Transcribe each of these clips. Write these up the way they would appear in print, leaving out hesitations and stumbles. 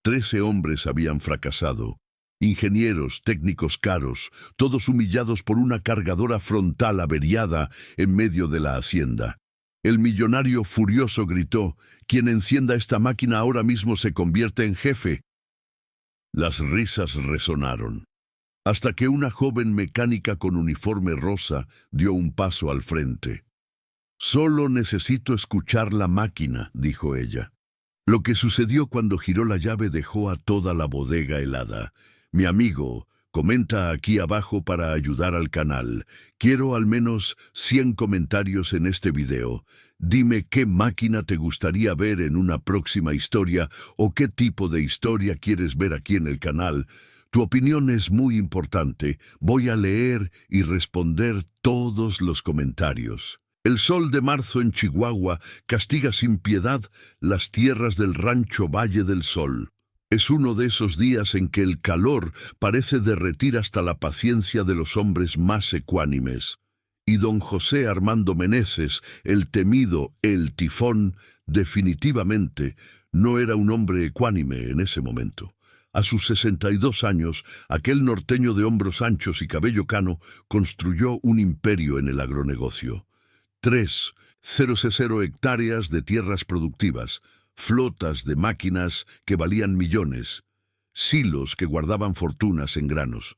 13 hombres habían fracasado. Ingenieros, técnicos caros, todos humillados por una cargadora frontal averiada en medio de la hacienda. El millonario furioso gritó: «Quien encienda esta máquina ahora mismo se convierte en jefe». Las risas resonaron, hasta que una joven mecánica con uniforme rosa dio un paso al frente. «Solo necesito escuchar la máquina», dijo ella. Lo que sucedió cuando giró la llave dejó a toda la bodega helada. «Mi amigo, comenta aquí abajo para ayudar al canal. Quiero al menos 100 comentarios en este video. Dime qué máquina te gustaría ver en una próxima historia o qué tipo de historia quieres ver aquí en el canal. Tu opinión es muy importante. Voy a leer y responder todos los comentarios». El sol de marzo en Chihuahua castiga sin piedad las tierras del rancho Valle del Sol. Es uno de esos días en que el calor parece derretir hasta la paciencia de los hombres más ecuánimes. Y don José Armando Meneses, el temido El Tifón, definitivamente no era un hombre ecuánime en ese momento. A sus 62 años, aquel norteño de hombros anchos y cabello cano construyó un imperio en el agronegocio. 3,000 hectáreas de tierras productivas, flotas de máquinas que valían millones, silos que guardaban fortunas en granos.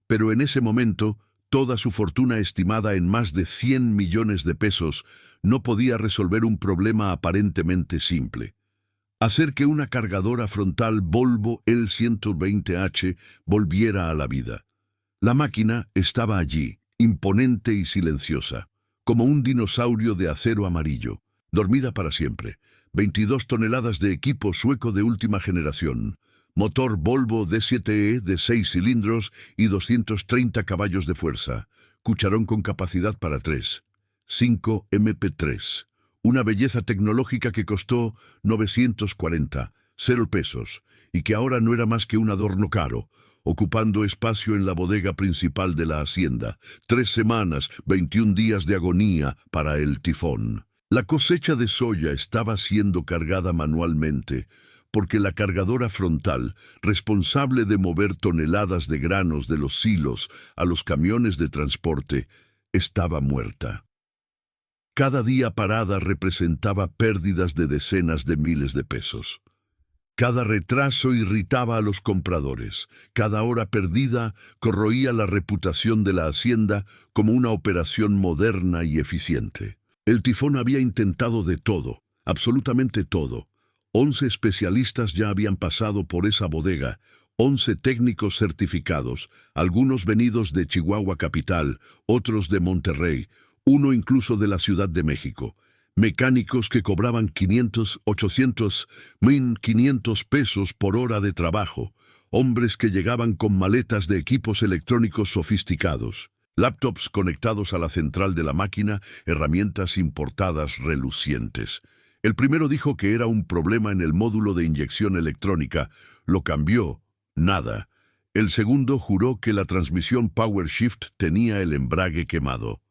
Pero en ese momento, toda su fortuna estimada en más de 100 millones de pesos no podía resolver un problema aparentemente simple: hacer que una cargadora frontal Volvo L120H volviera a la vida. La máquina estaba allí, imponente y silenciosa, como un dinosaurio de acero amarillo, dormida para siempre. 22 toneladas de equipo sueco de última generación, motor Volvo D7E de 6 cilindros y 230 caballos de fuerza, cucharón con capacidad para 3,5 MP3. Una belleza tecnológica que costó 940, 0 pesos, y que ahora no era más que un adorno caro, ocupando espacio en la bodega principal de la hacienda. 3 semanas, 21 días de agonía para el tifón. La cosecha de soya estaba siendo cargada manualmente, porque la cargadora frontal, responsable de mover toneladas de granos de los silos a los camiones de transporte, estaba muerta. Cada día parada representaba pérdidas de decenas de miles de pesos. Cada retraso irritaba a los compradores. Cada hora perdida corroía la reputación de la hacienda como una operación moderna y eficiente. El tifón había intentado de todo, absolutamente todo. 11 especialistas ya habían pasado por esa bodega, 11 técnicos certificados, algunos venidos de Chihuahua capital, otros de Monterrey, uno incluso de la Ciudad de México. Mecánicos que cobraban 500, 800, 1,500 pesos por hora de trabajo, hombres que llegaban con maletas de equipos electrónicos sofisticados, laptops conectados a la central de la máquina, herramientas importadas relucientes. El primero dijo que era un problema en el módulo de inyección electrónica, lo cambió, nada. El segundo juró que la transmisión Power Shift tenía el embrague quemado.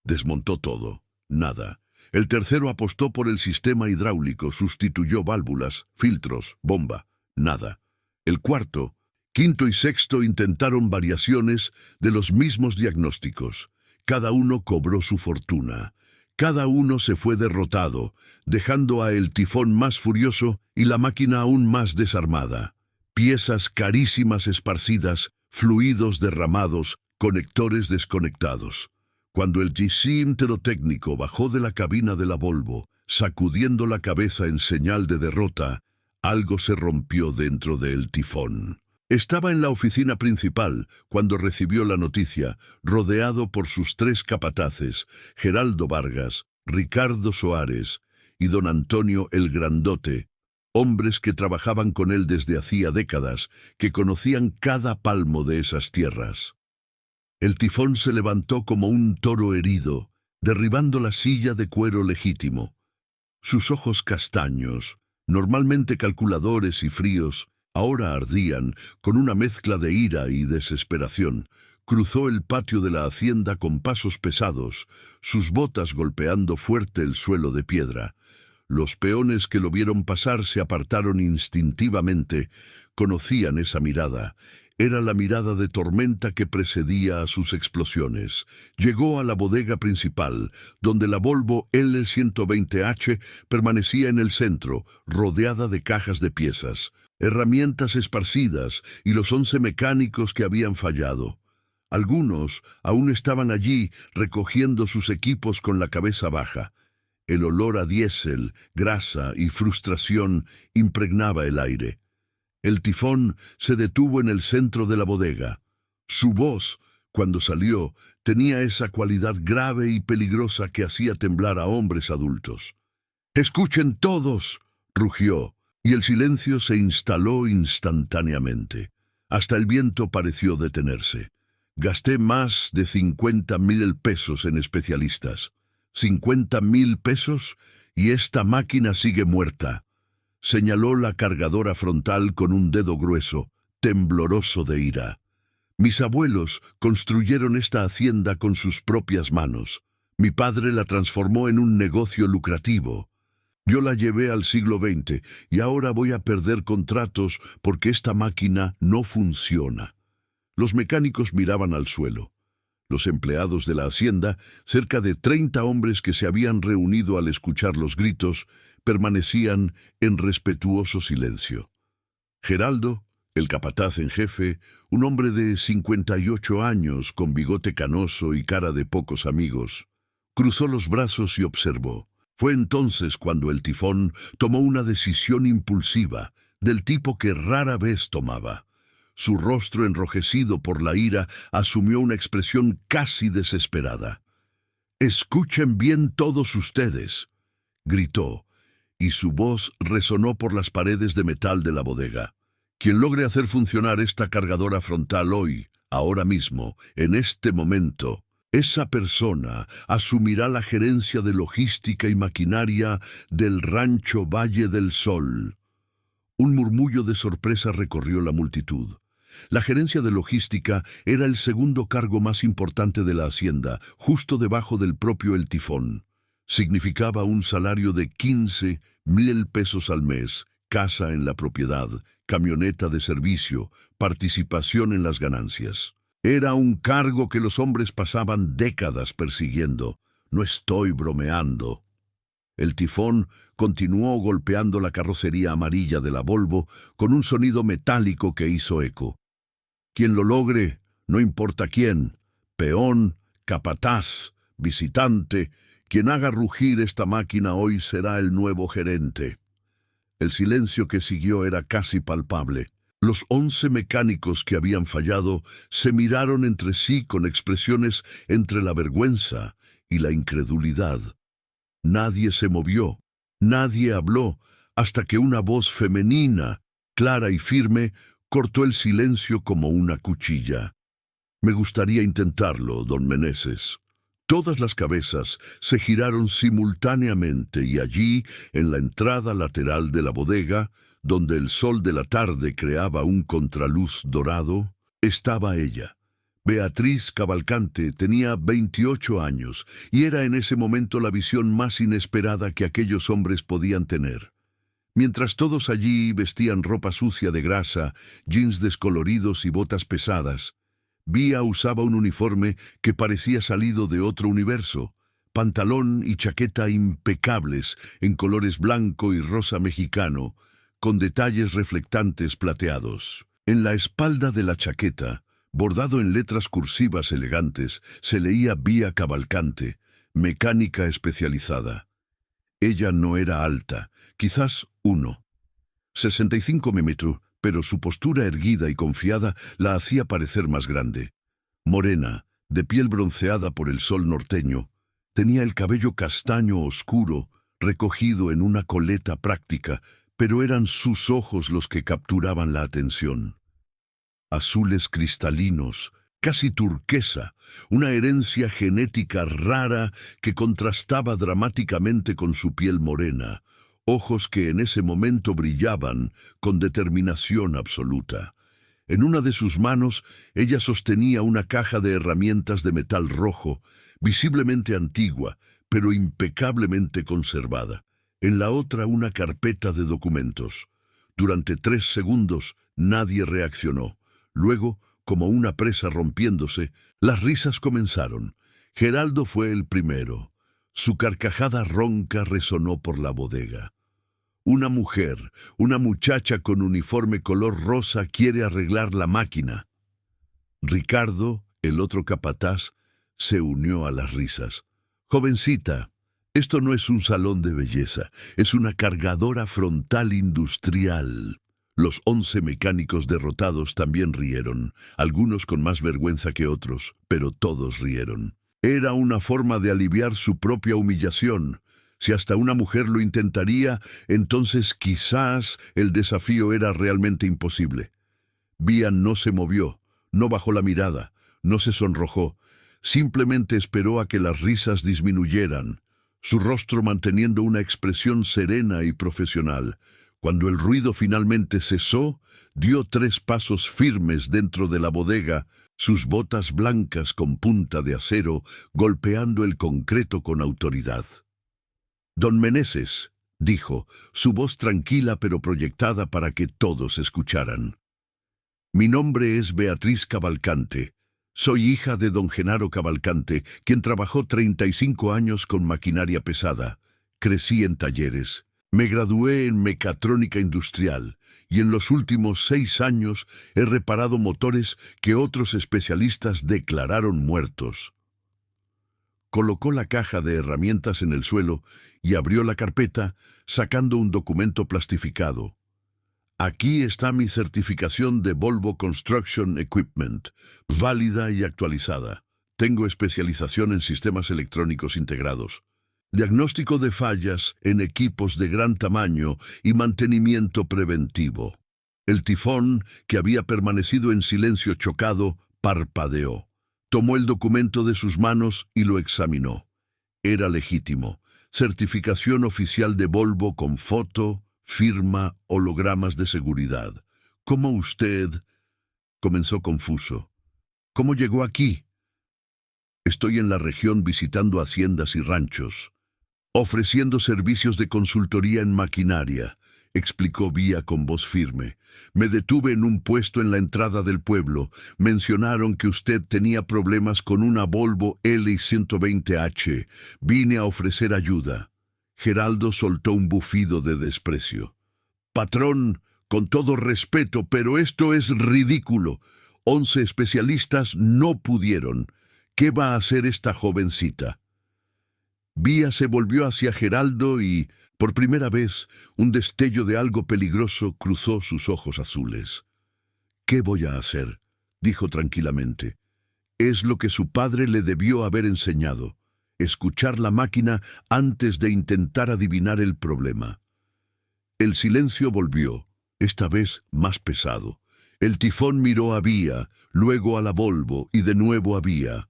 Desmontó todo, nada. El tercero apostó por el sistema hidráulico, sustituyó válvulas, filtros, bomba, nada. El cuarto, quinto y sexto intentaron variaciones de los mismos diagnósticos. Cada uno cobró su fortuna. Cada uno se fue derrotado, dejando a el tifón más furioso y la máquina aún más desarmada. Piezas carísimas esparcidas, fluidos derramados, conectores desconectados. Cuando el GC técnico bajó de la cabina de la Volvo, sacudiendo la cabeza en señal de derrota, algo se rompió dentro del tifón. Estaba en la oficina principal cuando recibió la noticia, rodeado por sus 3 capataces, Geraldo Vargas, Ricardo Soares y don Antonio el Grandote, hombres que trabajaban con él desde hacía décadas, que conocían cada palmo de esas tierras. El tifón se levantó como un toro herido, derribando la silla de cuero legítimo. Sus ojos castaños, normalmente calculadores y fríos, ahora ardían con una mezcla de ira y desesperación. Cruzó el patio de la hacienda con pasos pesados, sus botas golpeando fuerte el suelo de piedra. Los peones que lo vieron pasar se apartaron instintivamente. Conocían esa mirada. Era la mirada de tormenta que precedía a sus explosiones. Llegó a la bodega principal, donde la Volvo L120H permanecía en el centro, rodeada de cajas de piezas, herramientas esparcidas y los 11 mecánicos que habían fallado. Algunos aún estaban allí recogiendo sus equipos con la cabeza baja. El olor a diésel, grasa y frustración impregnaba el aire. El tifón se detuvo en el centro de la bodega. Su voz, cuando salió, tenía esa cualidad grave y peligrosa que hacía temblar a hombres adultos. «¡Escuchen todos!», rugió, y el silencio se instaló instantáneamente. Hasta el viento pareció detenerse. Gasté más de 50,000 pesos en especialistas. 50,000 pesos y esta máquina sigue muerta. Señaló la cargadora frontal con un dedo grueso, tembloroso de ira. Mis abuelos construyeron esta hacienda con sus propias manos. Mi padre la transformó en un negocio lucrativo. Yo la llevé al siglo XX y ahora voy a perder contratos porque esta máquina no funciona. Los mecánicos miraban al suelo. Los empleados de la hacienda, cerca de 30 hombres que se habían reunido al escuchar los gritos, permanecían en respetuoso silencio. Geraldo, el capataz en jefe, un hombre de 58 años con bigote canoso y cara de pocos amigos, cruzó los brazos y observó. Fue entonces cuando el tifón tomó una decisión impulsiva, del tipo que rara vez tomaba. Su rostro, enrojecido por la ira, asumió una expresión casi desesperada. «Escuchen bien todos ustedes», gritó, y su voz resonó por las paredes de metal de la bodega. «Quien logre hacer funcionar esta cargadora frontal hoy, ahora mismo, en este momento, esa persona asumirá la gerencia de logística y maquinaria del rancho Valle del Sol». Un murmullo de sorpresa recorrió la multitud. La gerencia de logística era el segundo cargo más importante de la hacienda, justo debajo del propio El Tifón. Significaba un salario de 15,000 pesos al mes, casa en la propiedad, camioneta de servicio, participación en las ganancias. Era un cargo que los hombres pasaban décadas persiguiendo. No estoy bromeando. El tifón continuó golpeando la carrocería amarilla de la Volvo con un sonido metálico que hizo eco. Quien lo logre, no importa quién, peón, capataz, visitante, quien haga rugir esta máquina hoy será el nuevo gerente. El silencio que siguió era casi palpable. Los 11 mecánicos que habían fallado se miraron entre sí con expresiones entre la vergüenza y la incredulidad. Nadie se movió, nadie habló, hasta que una voz femenina, clara y firme, cortó el silencio como una cuchilla. «Me gustaría intentarlo, don Meneses». Todas las cabezas se giraron simultáneamente y allí, en la entrada lateral de la bodega, donde el sol de la tarde creaba un contraluz dorado, estaba ella. Beatriz Cavalcante tenía 28 años y era en ese momento la visión más inesperada que aquellos hombres podían tener. Mientras todos allí vestían ropa sucia de grasa, jeans descoloridos y botas pesadas, Vía usaba un uniforme que parecía salido de otro universo, pantalón y chaqueta impecables en colores blanco y rosa mexicano, con detalles reflectantes plateados. En la espalda de la chaqueta, bordado en letras cursivas elegantes, se leía Vía Cavalcante, mecánica especializada. Ella no era alta, quizás 1,65 milímetros, pero su postura erguida y confiada la hacía parecer más grande. Morena, de piel bronceada por el sol norteño, tenía el cabello castaño oscuro, recogido en una coleta práctica, pero eran sus ojos los que capturaban la atención. Azules cristalinos, casi turquesa, una herencia genética rara que contrastaba dramáticamente con su piel morena, ojos que en ese momento brillaban con determinación absoluta. En una de sus manos, ella sostenía una caja de herramientas de metal rojo, visiblemente antigua, pero impecablemente conservada. en la otra una carpeta de documentos. Durante 3 segundos nadie reaccionó. Luego, como una presa rompiéndose, las risas comenzaron. Geraldo fue el primero. Su carcajada ronca resonó por la bodega. Una mujer, una muchacha con uniforme color rosa quiere arreglar la máquina. Ricardo, el otro capataz, se unió a las risas. Jovencita, esto no es un salón de belleza, es una cargadora frontal industrial. Los 11 mecánicos derrotados también rieron, algunos con más vergüenza que otros, pero todos rieron. Era una forma de aliviar su propia humillación. Si hasta una mujer lo intentaría, entonces quizás el desafío era realmente imposible. Vía no se movió, no bajó la mirada, no se sonrojó, simplemente esperó a que las risas disminuyeran, su rostro manteniendo una expresión serena y profesional. Cuando el ruido finalmente cesó, dio 3 pasos firmes dentro de la bodega, sus botas blancas con punta de acero golpeando el concreto con autoridad. «Don Meneses», dijo, su voz tranquila pero proyectada para que todos escucharan. «Mi nombre es Beatriz Cavalcante. Soy hija de don Genaro Cavalcante, quien trabajó 35 años con maquinaria pesada. Crecí en talleres. Me gradué en mecatrónica industrial y en los últimos 6 años he reparado motores que otros especialistas declararon muertos». Colocó la caja de herramientas en el suelo y abrió la carpeta, sacando un documento plastificado. «Aquí está mi certificación de Volvo Construction Equipment, válida y actualizada. Tengo especialización en sistemas electrónicos integrados, diagnóstico de fallas en equipos de gran tamaño y mantenimiento preventivo». El tifón, que había permanecido en silencio chocado, parpadeó. Tomó el documento de sus manos y lo examinó. Era legítimo. Certificación oficial de Volvo con foto, firma, hologramas de seguridad. «¿Cómo usted?» comenzó confuso. «¿Cómo llegó aquí?» «Estoy en la región visitando haciendas y ranchos, ofreciendo servicios de consultoría en maquinaria», explicó Vía con voz firme. «Me detuve en un puesto en la entrada del pueblo. Mencionaron que usted tenía problemas con una Volvo L120H. Vine a ofrecer ayuda». Geraldo soltó un bufido de desprecio. «Patrón, con todo respeto, pero esto es ridículo. 11 especialistas no pudieron. ¿Qué va a hacer esta jovencita?» Vía se volvió hacia Geraldo y, por primera vez, un destello de algo peligroso cruzó sus ojos azules. «¿Qué voy a hacer?», dijo tranquilamente. «Es lo que su padre le debió haber enseñado. Escuchar la máquina antes de intentar adivinar el problema». El silencio volvió, esta vez más pesado. El tifón miró a Vía, luego a la Volvo y de nuevo a Vía.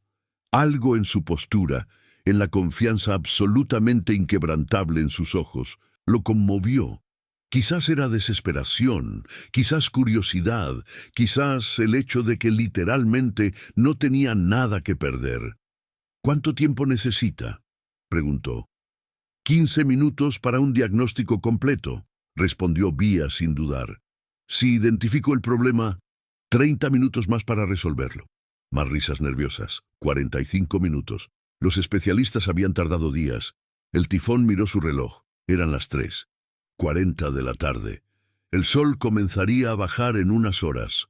Algo en su postura, en la confianza absolutamente inquebrantable en sus ojos, lo conmovió. Quizás era desesperación, quizás curiosidad, quizás el hecho de que literalmente no tenía nada que perder. «¿Cuánto tiempo necesita?», preguntó. «15 minutos para un diagnóstico completo», respondió Vía sin dudar. «Si identifico el problema, 30 minutos más para resolverlo». Más risas nerviosas. 45 minutos. Los especialistas habían tardado días. El tifón miró su reloj. Eran las 3:40 de la tarde. El sol comenzaría a bajar en unas horas.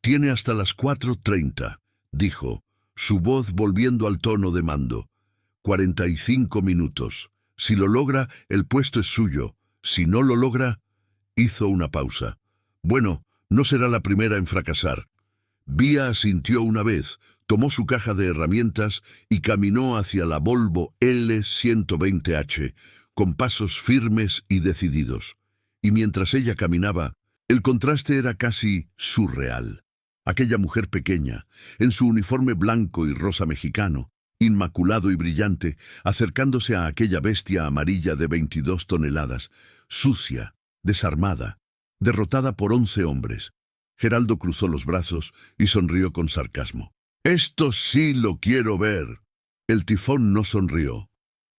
«Tiene hasta las 4:30», dijo, su voz volviendo al tono de mando. 45 minutos. Si lo logra, el puesto es suyo. Si no lo logra...» Hizo una pausa. «Bueno, no será la primera en fracasar». Vía asintió una vez, tomó su caja de herramientas y caminó hacia la Volvo L120H, con pasos firmes y decididos. Y mientras ella caminaba, el contraste era casi surreal. Aquella mujer pequeña, en su uniforme blanco y rosa mexicano, inmaculado y brillante, acercándose a aquella bestia amarilla de 22 toneladas, sucia, desarmada, derrotada por 11 hombres. Geraldo cruzó los brazos y sonrió con sarcasmo. «Esto sí lo quiero ver». El tifón no sonrió.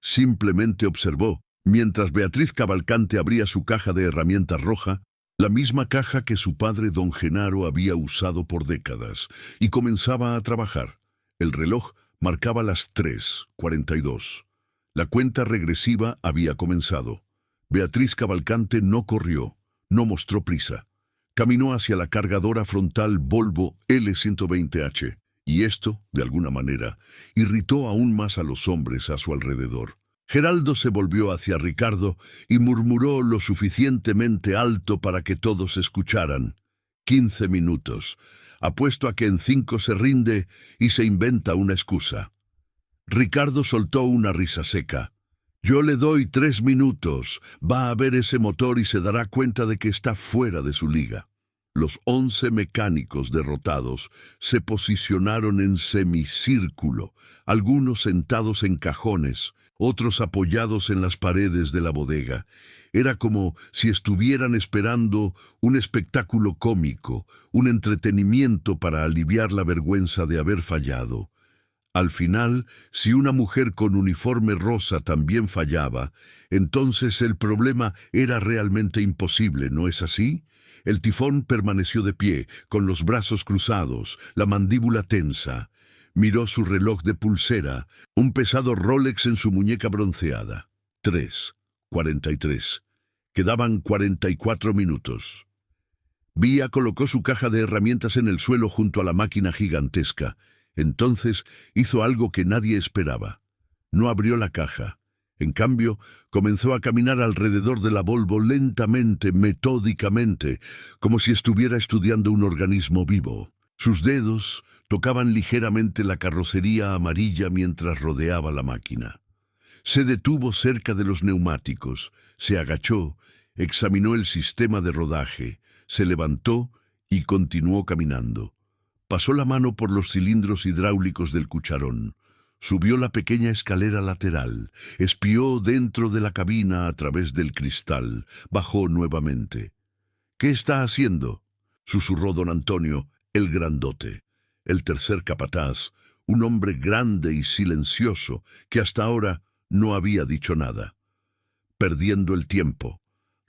Simplemente observó, Mientras Beatriz Cavalcante abría su caja de herramientas roja, la misma caja que su padre don Genaro había usado por décadas, y comenzaba a trabajar. El reloj marcaba las 3:42. La cuenta regresiva había comenzado. Beatriz Cavalcante no corrió, no mostró prisa. Caminó hacia la cargadora frontal Volvo L120H, y esto, de alguna manera, irritó aún más a los hombres a su alrededor. Geraldo se volvió hacia Ricardo y murmuró lo suficientemente alto para que todos escucharan. 15 minutos. Apuesto a que en 5 se rinde y se inventa una excusa. Ricardo soltó una risa seca. Yo le doy 3 minutos. Va a ver ese motor y se dará cuenta de que está fuera de su liga. Los 11 mecánicos derrotados se posicionaron en semicírculo, algunos sentados en cajones, otros apoyados en las paredes de la bodega. Era como si estuvieran esperando un espectáculo cómico, un entretenimiento para aliviar la vergüenza de haber fallado. Al final, si una mujer con uniforme rosa también fallaba, entonces el problema era realmente imposible, ¿no es así? El tifón permaneció de pie, con los brazos cruzados, la mandíbula tensa. Miró su reloj de pulsera, un pesado Rolex en su muñeca bronceada. 3:43. Quedaban 44 minutos. Vía colocó su caja de herramientas en el suelo junto a la máquina gigantesca. Entonces hizo algo que nadie esperaba. No abrió la caja. En cambio, comenzó a caminar alrededor de la Volvo lentamente, metódicamente, como si estuviera estudiando un organismo vivo. Sus dedos tocaban ligeramente la carrocería amarilla mientras rodeaba la máquina. Se detuvo cerca de los neumáticos, se agachó, examinó el sistema de rodaje, se levantó y continuó caminando. Pasó la mano por los cilindros hidráulicos del cucharón. Subió la pequeña escalera lateral, espió dentro de la cabina a través del cristal, bajó nuevamente. «¿Qué está haciendo?», susurró don Antonio, el grandote, el tercer capataz, un hombre grande y silencioso que hasta ahora no había dicho nada. «Perdiendo el tiempo»,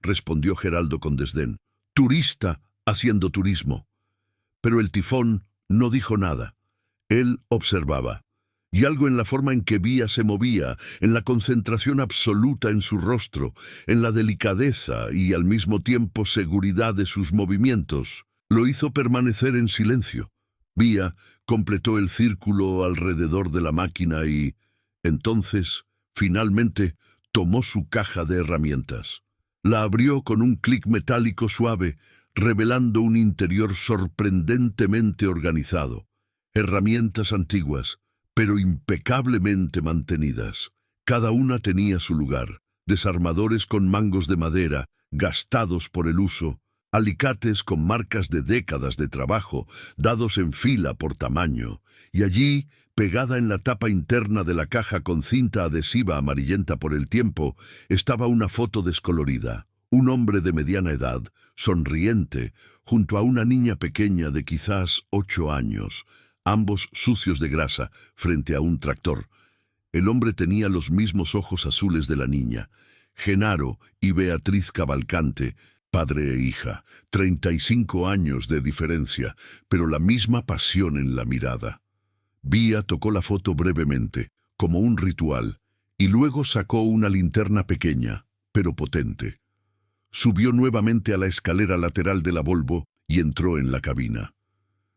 respondió Geraldo con desdén. «Turista haciendo turismo». Pero el tifón no dijo nada. Él observaba. Y algo en la forma en que Vía se movía, en la concentración absoluta en su rostro, en la delicadeza y al mismo tiempo seguridad de sus movimientos, lo hizo permanecer en silencio. Vía completó el círculo alrededor de la máquina y, entonces, finalmente, tomó su caja de herramientas. La abrió con un clic metálico suave, revelando un interior sorprendentemente organizado. Herramientas antiguas, pero impecablemente mantenidas. Cada una tenía su lugar. Desarmadores con mangos de madera, gastados por el uso, alicates con marcas de décadas de trabajo, dados en fila por tamaño, y allí, pegada en la tapa interna de la caja con cinta adhesiva amarillenta por el tiempo, estaba una foto descolorida. Un hombre de mediana edad, sonriente, junto a una niña pequeña de quizás 8 años, ambos sucios de grasa, frente a un tractor. El hombre tenía los mismos ojos azules de la niña. Genaro y Beatriz Cavalcante, padre e hija, 35 años de diferencia, pero la misma pasión en la mirada. Vía tocó la foto brevemente, como un ritual, y luego sacó una linterna pequeña, pero potente. Subió nuevamente a la escalera lateral de la Volvo y entró en la cabina.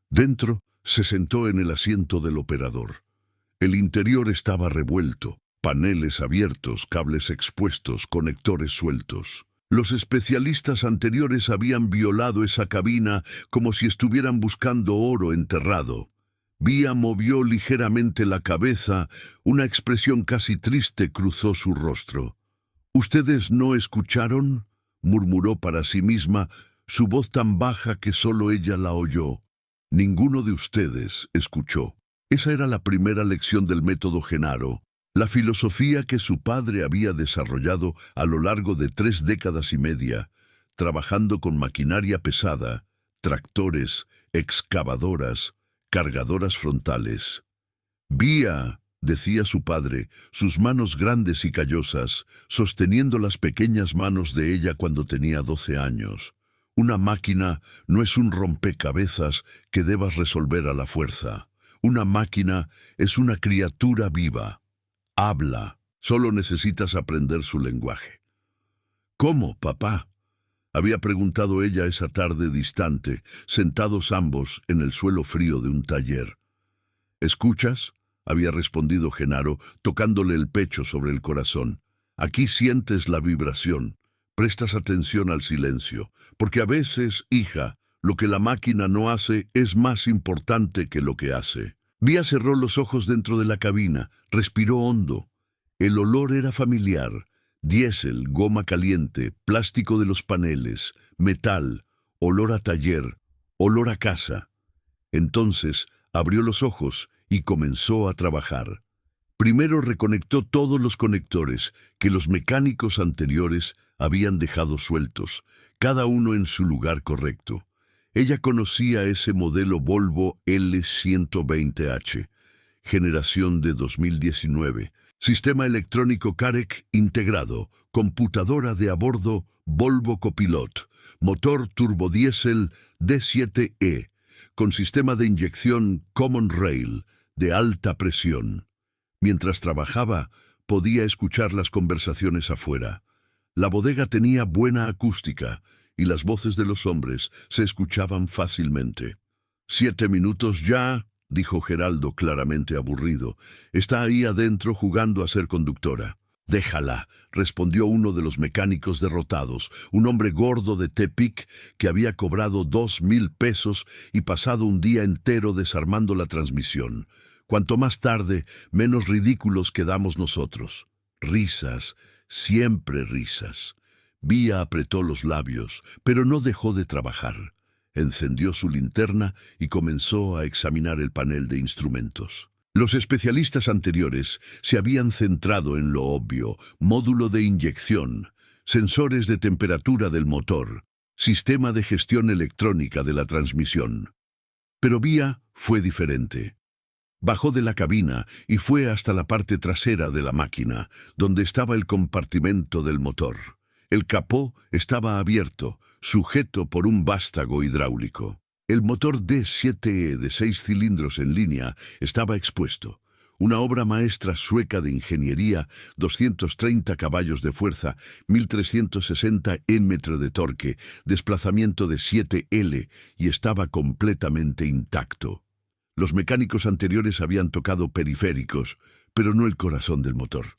Dentro, se sentó en el asiento del operador. El interior estaba revuelto, paneles abiertos, cables expuestos, conectores sueltos. Los especialistas anteriores habían violado esa cabina como si estuvieran buscando oro enterrado. Vía movió ligeramente la cabeza, una expresión casi triste cruzó su rostro. «¿Ustedes no escucharon?», murmuró para sí misma, su voz tan baja que solo ella la oyó. Ninguno de ustedes escuchó. Esa era la primera lección del método Genaro, la filosofía que su padre había desarrollado a lo largo de 3 décadas y media, trabajando con maquinaria pesada, tractores, excavadoras, cargadoras frontales. «Vía», decía su padre, sus manos grandes y callosas, sosteniendo las pequeñas manos de ella cuando tenía 12 años. Una máquina no es un rompecabezas que debas resolver a la fuerza. Una máquina es una criatura viva. Habla, solo necesitas aprender su lenguaje. ¿Cómo, papá?, había preguntado ella esa tarde distante, sentados ambos en el suelo frío de un taller. ¿Escuchas?, había respondido Genaro, tocándole el pecho sobre el corazón. Aquí sientes la vibración. Prestas atención al silencio, porque a veces, hija, lo que la máquina no hace es más importante que lo que hace. Vía cerró los ojos dentro de la cabina, respiró hondo. El olor era familiar. Diésel, goma caliente, plástico de los paneles, metal, olor a taller, olor a casa. Entonces abrió los ojos y comenzó a trabajar. Primero reconectó todos los conectores que los mecánicos anteriores habían dejado sueltos, cada uno en su lugar correcto. Ella conocía ese modelo Volvo L120H, generación de 2019, sistema electrónico CAREC integrado, computadora de a bordo Volvo Copilot, motor turbodiesel D7E, con sistema de inyección Common Rail de alta presión. Mientras trabajaba, podía escuchar las conversaciones afuera. La bodega tenía buena acústica y las voces de los hombres se escuchaban fácilmente. 7 minutos ya, dijo Geraldo claramente aburrido. Está ahí adentro jugando a ser conductora. Déjala, respondió uno de los mecánicos derrotados, un hombre gordo de Tepic que había cobrado 2,000 pesos y pasado un día entero desarmando la transmisión. Cuanto más tarde, menos ridículos quedamos nosotros. Risas, siempre risas. Vía apretó los labios, pero no dejó de trabajar. Encendió su linterna y comenzó a examinar el panel de instrumentos. Los especialistas anteriores se habían centrado en lo obvio: módulo de inyección, sensores de temperatura del motor, sistema de gestión electrónica de la transmisión. Pero Vía fue diferente. Bajó de la cabina y fue hasta la parte trasera de la máquina, donde estaba el compartimento del motor. El capó estaba abierto, sujeto por un vástago hidráulico. El motor D7E de 6 cilindros en línea estaba expuesto. Una obra maestra sueca de ingeniería, 230 caballos de fuerza, 1360 Nm de torque, desplazamiento de 7L, y estaba completamente intacto. Los mecánicos anteriores habían tocado periféricos, pero no el corazón del motor.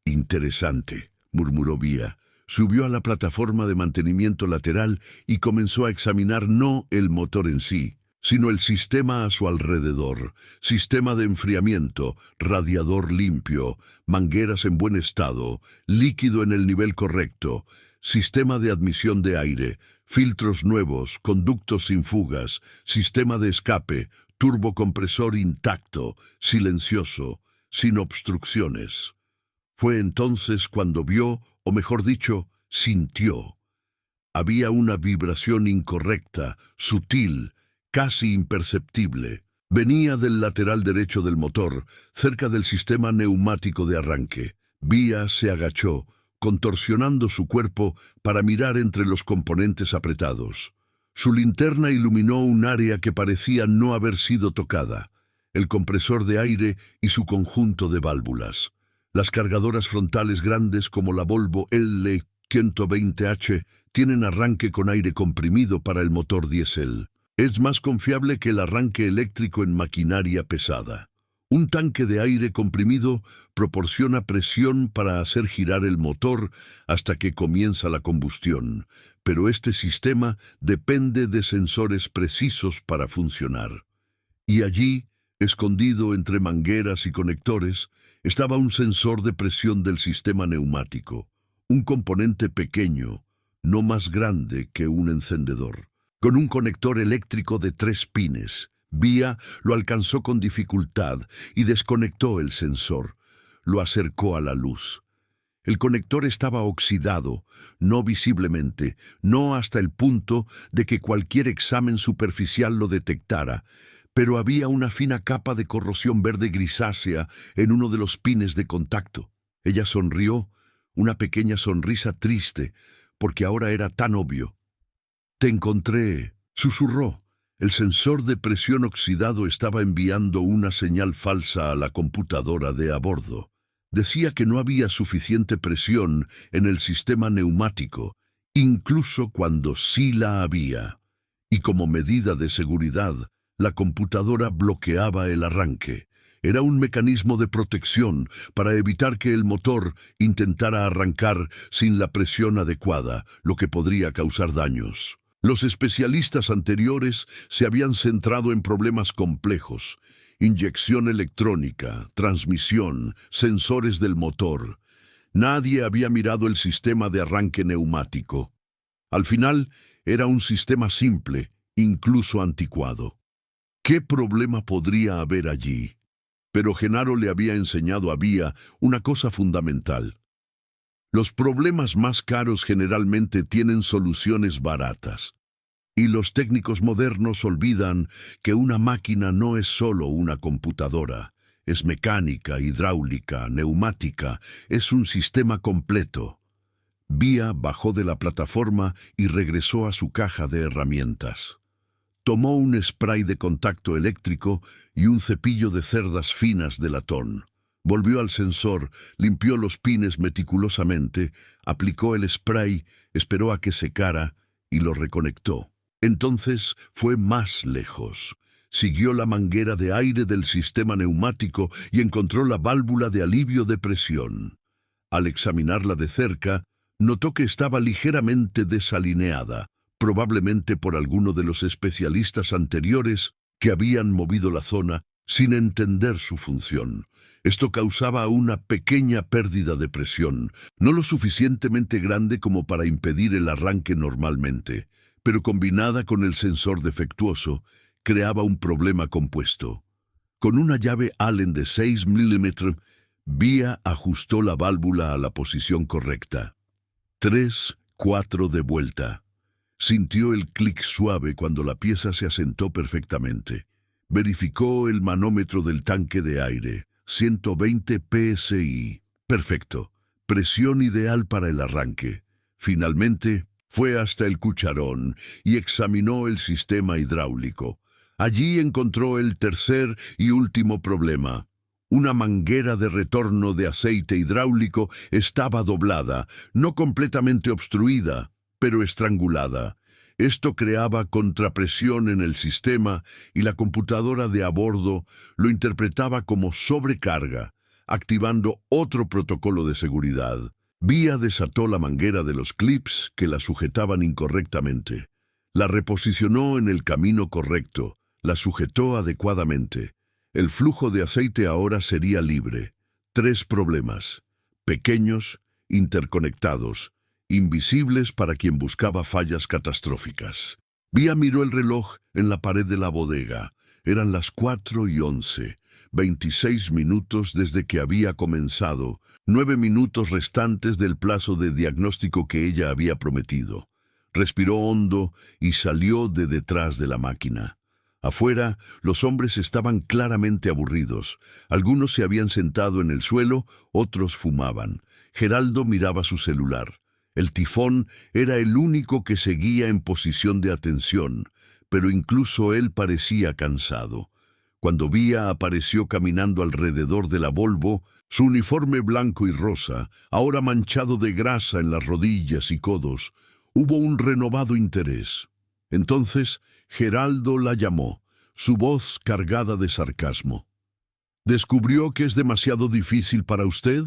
Interesante, murmuró Vía. Subió a la plataforma de mantenimiento lateral y comenzó a examinar no el motor en sí, sino el sistema a su alrededor: sistema de enfriamiento, radiador limpio, mangueras en buen estado, líquido en el nivel correcto, sistema de admisión de aire, filtros nuevos, conductos sin fugas, sistema de escape, turbocompresor intacto, silencioso, sin obstrucciones. Fue entonces cuando vio, o mejor dicho, sintió. Había una vibración incorrecta, sutil, casi imperceptible. Venía del lateral derecho del motor, cerca del sistema neumático de arranque. Vía se agachó, contorsionando su cuerpo para mirar entre los componentes apretados. Su linterna iluminó un área que parecía no haber sido tocada: el compresor de aire y su conjunto de válvulas. Las cargadoras frontales grandes como la Volvo L120H tienen arranque con aire comprimido para el motor diésel. Es más confiable que el arranque eléctrico en maquinaria pesada. Un tanque de aire comprimido proporciona presión para hacer girar el motor hasta que comienza la combustión, pero este sistema depende de sensores precisos para funcionar. Y allí, escondido entre mangueras y conectores, estaba un sensor de presión del sistema neumático, un componente pequeño, no más grande que un encendedor, con un conector eléctrico de 3 pines. Vía lo alcanzó con dificultad y desconectó el sensor. Lo acercó a la luz. El conector estaba oxidado, no visiblemente, no hasta el punto de que cualquier examen superficial lo detectara, pero había una fina capa de corrosión verde grisácea en uno de los pines de contacto. Ella sonrió, una pequeña sonrisa triste, porque ahora era tan obvio. «Te encontré», susurró. El sensor de presión oxidado estaba enviando una señal falsa a la computadora de a bordo. Decía que no había suficiente presión en el sistema neumático, incluso cuando sí la había. Y como medida de seguridad, la computadora bloqueaba el arranque. Era un mecanismo de protección para evitar que el motor intentara arrancar sin la presión adecuada, lo que podría causar daños. Los especialistas anteriores se habían centrado en problemas complejos: inyección electrónica, transmisión, sensores del motor. Nadie había mirado el sistema de arranque neumático. Al final, era un sistema simple, incluso anticuado. ¿Qué problema podría haber allí? Pero Genaro le había enseñado a Vía una cosa fundamental. Los problemas más caros generalmente tienen soluciones baratas. Y los técnicos modernos olvidan que una máquina no es solo una computadora. Es mecánica, hidráulica, neumática, es un sistema completo. Vía bajó de la plataforma y regresó a su caja de herramientas. Tomó un spray de contacto eléctrico y un cepillo de cerdas finas de latón. Volvió al sensor, limpió los pines meticulosamente, aplicó el spray, esperó a que secara y lo reconectó. Entonces fue más lejos. Siguió la manguera de aire del sistema neumático y encontró la válvula de alivio de presión. Al examinarla de cerca, notó que estaba ligeramente desalineada, probablemente por alguno de los especialistas anteriores que habían movido la zona sin entender su función. Esto causaba una pequeña pérdida de presión, no lo suficientemente grande como para impedir el arranque normalmente, pero combinada con el sensor defectuoso, creaba un problema compuesto. Con una llave Allen de 6 milímetros, Vía ajustó la válvula a la posición correcta. 3, 4 de vuelta. Sintió el clic suave cuando la pieza se asentó perfectamente. Verificó el manómetro del tanque de aire. 120 psi. Perfecto. Presión ideal para el arranque. Finalmente, fue hasta el cucharón y examinó el sistema hidráulico. Allí encontró el tercer y último problema. Una manguera de retorno de aceite hidráulico estaba doblada, no completamente obstruida, pero estrangulada. Esto creaba contrapresión en el sistema y la computadora de a bordo lo interpretaba como sobrecarga, activando otro protocolo de seguridad. Vía desató la manguera de los clips que la sujetaban incorrectamente. La reposicionó en el camino correcto, la sujetó adecuadamente. El flujo de aceite ahora sería libre. 3 problemas: pequeños, interconectados, invisibles para quien buscaba fallas catastróficas. Vía miró el reloj en la pared de la bodega. Eran las 4:11, 26 minutos desde que había comenzado, 9 minutos restantes del plazo de diagnóstico que ella había prometido. Respiró hondo y salió de detrás de la máquina. Afuera, los hombres estaban claramente aburridos. Algunos se habían sentado en el suelo, otros fumaban. Geraldo miraba su celular. El tifón era el único que seguía en posición de atención, pero incluso él parecía cansado. Cuando Vía apareció caminando alrededor de la Volvo, su uniforme blanco y rosa, ahora manchado de grasa en las rodillas y codos, hubo un renovado interés. Entonces, Geraldo la llamó, su voz cargada de sarcasmo. ¿Descubrió que es demasiado difícil para usted?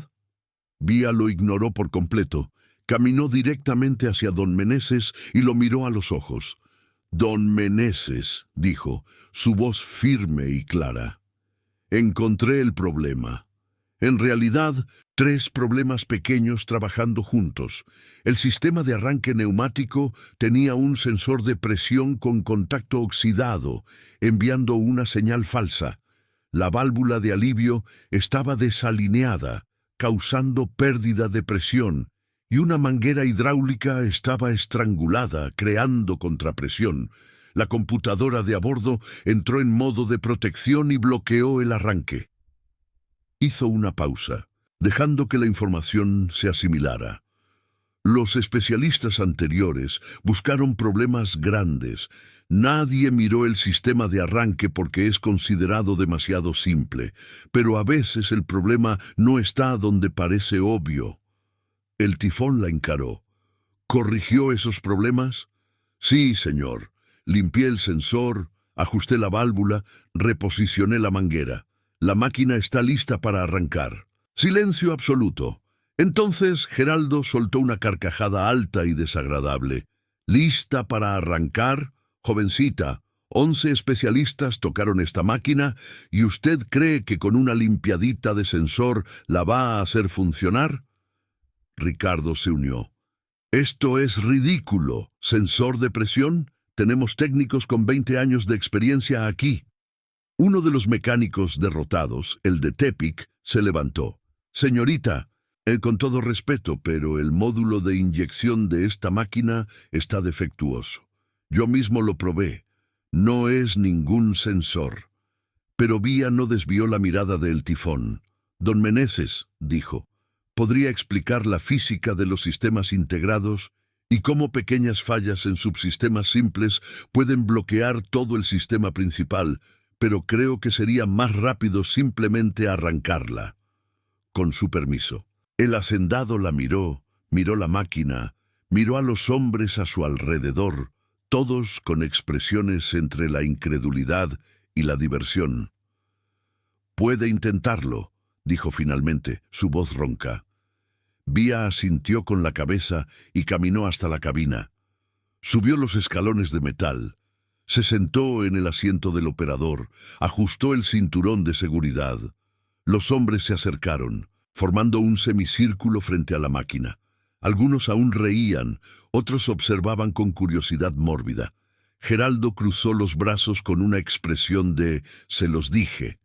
Vía lo ignoró por completo. Caminó directamente hacia don Meneses y lo miró a los ojos. «Don Meneses», dijo, su voz firme y clara. «Encontré el problema. En realidad, 3 problemas pequeños trabajando juntos. El sistema de arranque neumático tenía un sensor de presión con contacto oxidado, enviando una señal falsa. La válvula de alivio estaba desalineada, causando pérdida de presión, y una manguera hidráulica estaba estrangulada, creando contrapresión. La computadora de a bordo entró en modo de protección y bloqueó el arranque. Hizo una pausa, dejando que la información se asimilara. Los especialistas anteriores buscaron problemas grandes. Nadie miró el sistema de arranque porque es considerado demasiado simple, pero a veces el problema no está donde parece obvio. El tifón la encaró. ¿Corrigió esos problemas? Sí, señor. Limpié el sensor, ajusté la válvula, reposicioné la manguera. La máquina está lista para arrancar. Silencio absoluto. Entonces Geraldo soltó una carcajada alta y desagradable. ¿Lista para arrancar? Jovencita, 11 especialistas tocaron esta máquina y usted cree que con una limpiadita de sensor la va a hacer funcionar. Ricardo se unió. Esto es ridículo. ¿Sensor de presión? Tenemos técnicos con 20 años de experiencia aquí. Uno de los mecánicos derrotados, el de Tepic, se levantó. Señorita, con todo respeto, pero el módulo de inyección de esta máquina está defectuoso. Yo mismo lo probé. No es ningún sensor. Pero Vía no desvió la mirada del tifón. Don Meneses, dijo, ¿podría explicar la física de los sistemas integrados y cómo pequeñas fallas en subsistemas simples pueden bloquear todo el sistema principal, pero creo que sería más rápido simplemente arrancarla? Con su permiso. El hacendado la miró, miró la máquina, miró a los hombres a su alrededor, todos con expresiones entre la incredulidad y la diversión. «Puede intentarlo», dijo finalmente, su voz ronca. Vía asintió con la cabeza y caminó hasta la cabina. Subió los escalones de metal, se sentó en el asiento del operador, ajustó el cinturón de seguridad. Los hombres se acercaron, formando un semicírculo frente a la máquina. Algunos aún reían, otros observaban con curiosidad mórbida. Geraldo cruzó los brazos con una expresión de «se los dije».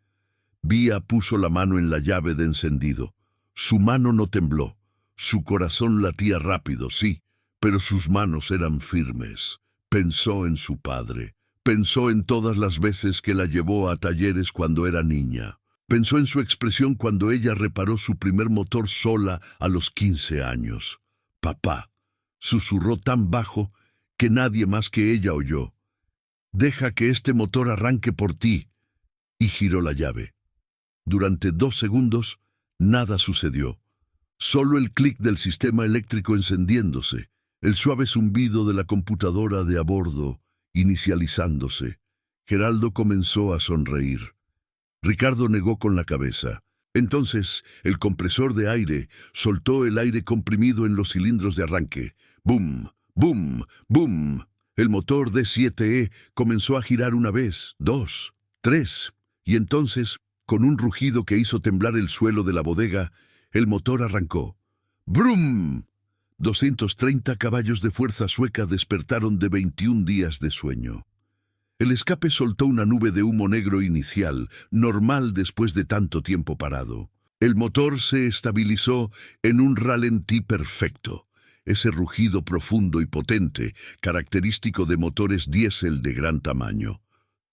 Vía puso la mano en la llave de encendido. Su mano no tembló. Su corazón latía rápido, sí, pero sus manos eran firmes. Pensó en su padre. Pensó en todas las veces que la llevó a talleres cuando era niña. Pensó en su expresión cuando ella reparó su primer motor sola a los 15 años. «Papá», susurró tan bajo que nadie más que ella oyó. «Deja que este motor arranque por ti». Y giró la llave. Durante 2 segundos, nada sucedió. Solo el clic del sistema eléctrico encendiéndose, el suave zumbido de la computadora de a bordo, inicializándose. Geraldo comenzó a sonreír. Ricardo negó con la cabeza. Entonces, el compresor de aire soltó el aire comprimido en los cilindros de arranque. ¡Bum! ¡Bum! ¡Bum! El motor D7E comenzó a girar una vez, 2, 3, y entonces, con un rugido que hizo temblar el suelo de la bodega, el motor arrancó. ¡Brum! 230 caballos de fuerza sueca despertaron de 21 días de sueño. El escape soltó una nube de humo negro inicial, normal después de tanto tiempo parado. El motor se estabilizó en un ralentí perfecto. Ese rugido profundo y potente, característico de motores diésel de gran tamaño.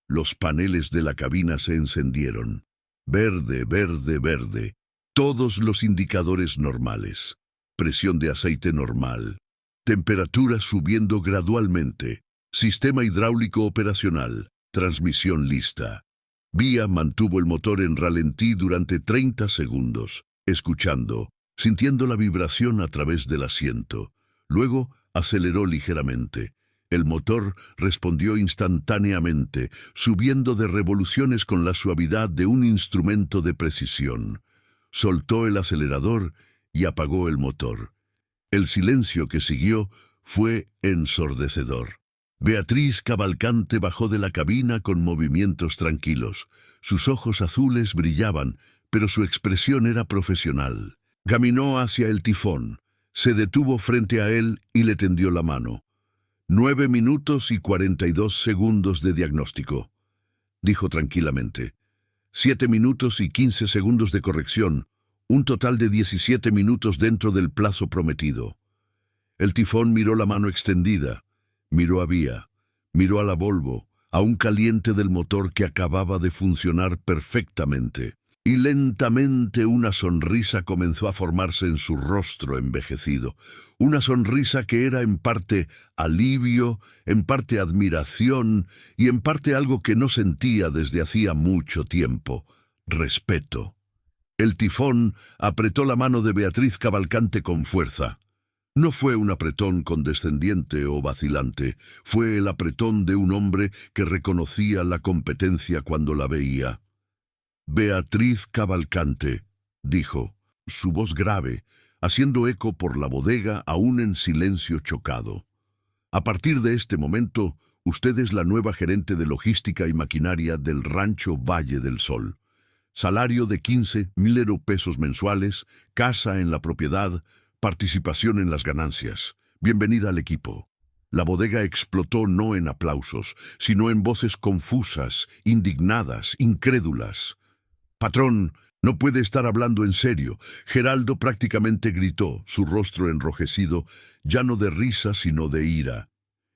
Los paneles de la cabina se encendieron. Verde, verde, verde. Todos los indicadores normales. Presión de aceite normal. Temperatura subiendo gradualmente. Sistema hidráulico operacional. Transmisión lista. Vía mantuvo el motor en ralentí durante 30 segundos, escuchando, sintiendo la vibración a través del asiento. Luego aceleró ligeramente. El motor respondió instantáneamente, subiendo de revoluciones con la suavidad de un instrumento de precisión. Soltó el acelerador y apagó el motor. El silencio que siguió fue ensordecedor. Beatriz Cavalcante bajó de la cabina con movimientos tranquilos. Sus ojos azules brillaban, pero su expresión era profesional. Caminó hacia el tifón, se detuvo frente a él y le tendió la mano. 9 minutos y 42 segundos de diagnóstico, dijo tranquilamente. 7 minutos y 15 segundos de corrección, un total de 17 minutos dentro del plazo prometido. El tifón miró la mano extendida, miró a Vía, Miró a la Volvo, aún caliente del motor que acababa de funcionar perfectamente, y lentamente una sonrisa comenzó a formarse en su rostro envejecido. Una sonrisa que era en parte alivio, en parte admiración y en parte algo que no sentía desde hacía mucho tiempo: respeto. El tifón apretó la mano de Beatriz Cavalcante con fuerza. No fue un apretón condescendiente o vacilante, fue el apretón de un hombre que reconocía la competencia cuando la veía. «Beatriz Cavalcante», dijo, su voz grave, haciendo eco por la bodega aún en silencio chocado. «A partir de este momento, usted es la nueva gerente de logística y maquinaria del Rancho Valle del Sol. Salario de 15.000 pesos mensuales, casa en la propiedad, participación en las ganancias. Bienvenida al equipo». La bodega explotó no en aplausos, sino en voces confusas, indignadas, incrédulas. «Patrón, no puede estar hablando en serio». Geraldo prácticamente gritó, su rostro enrojecido, ya no de risa sino de ira.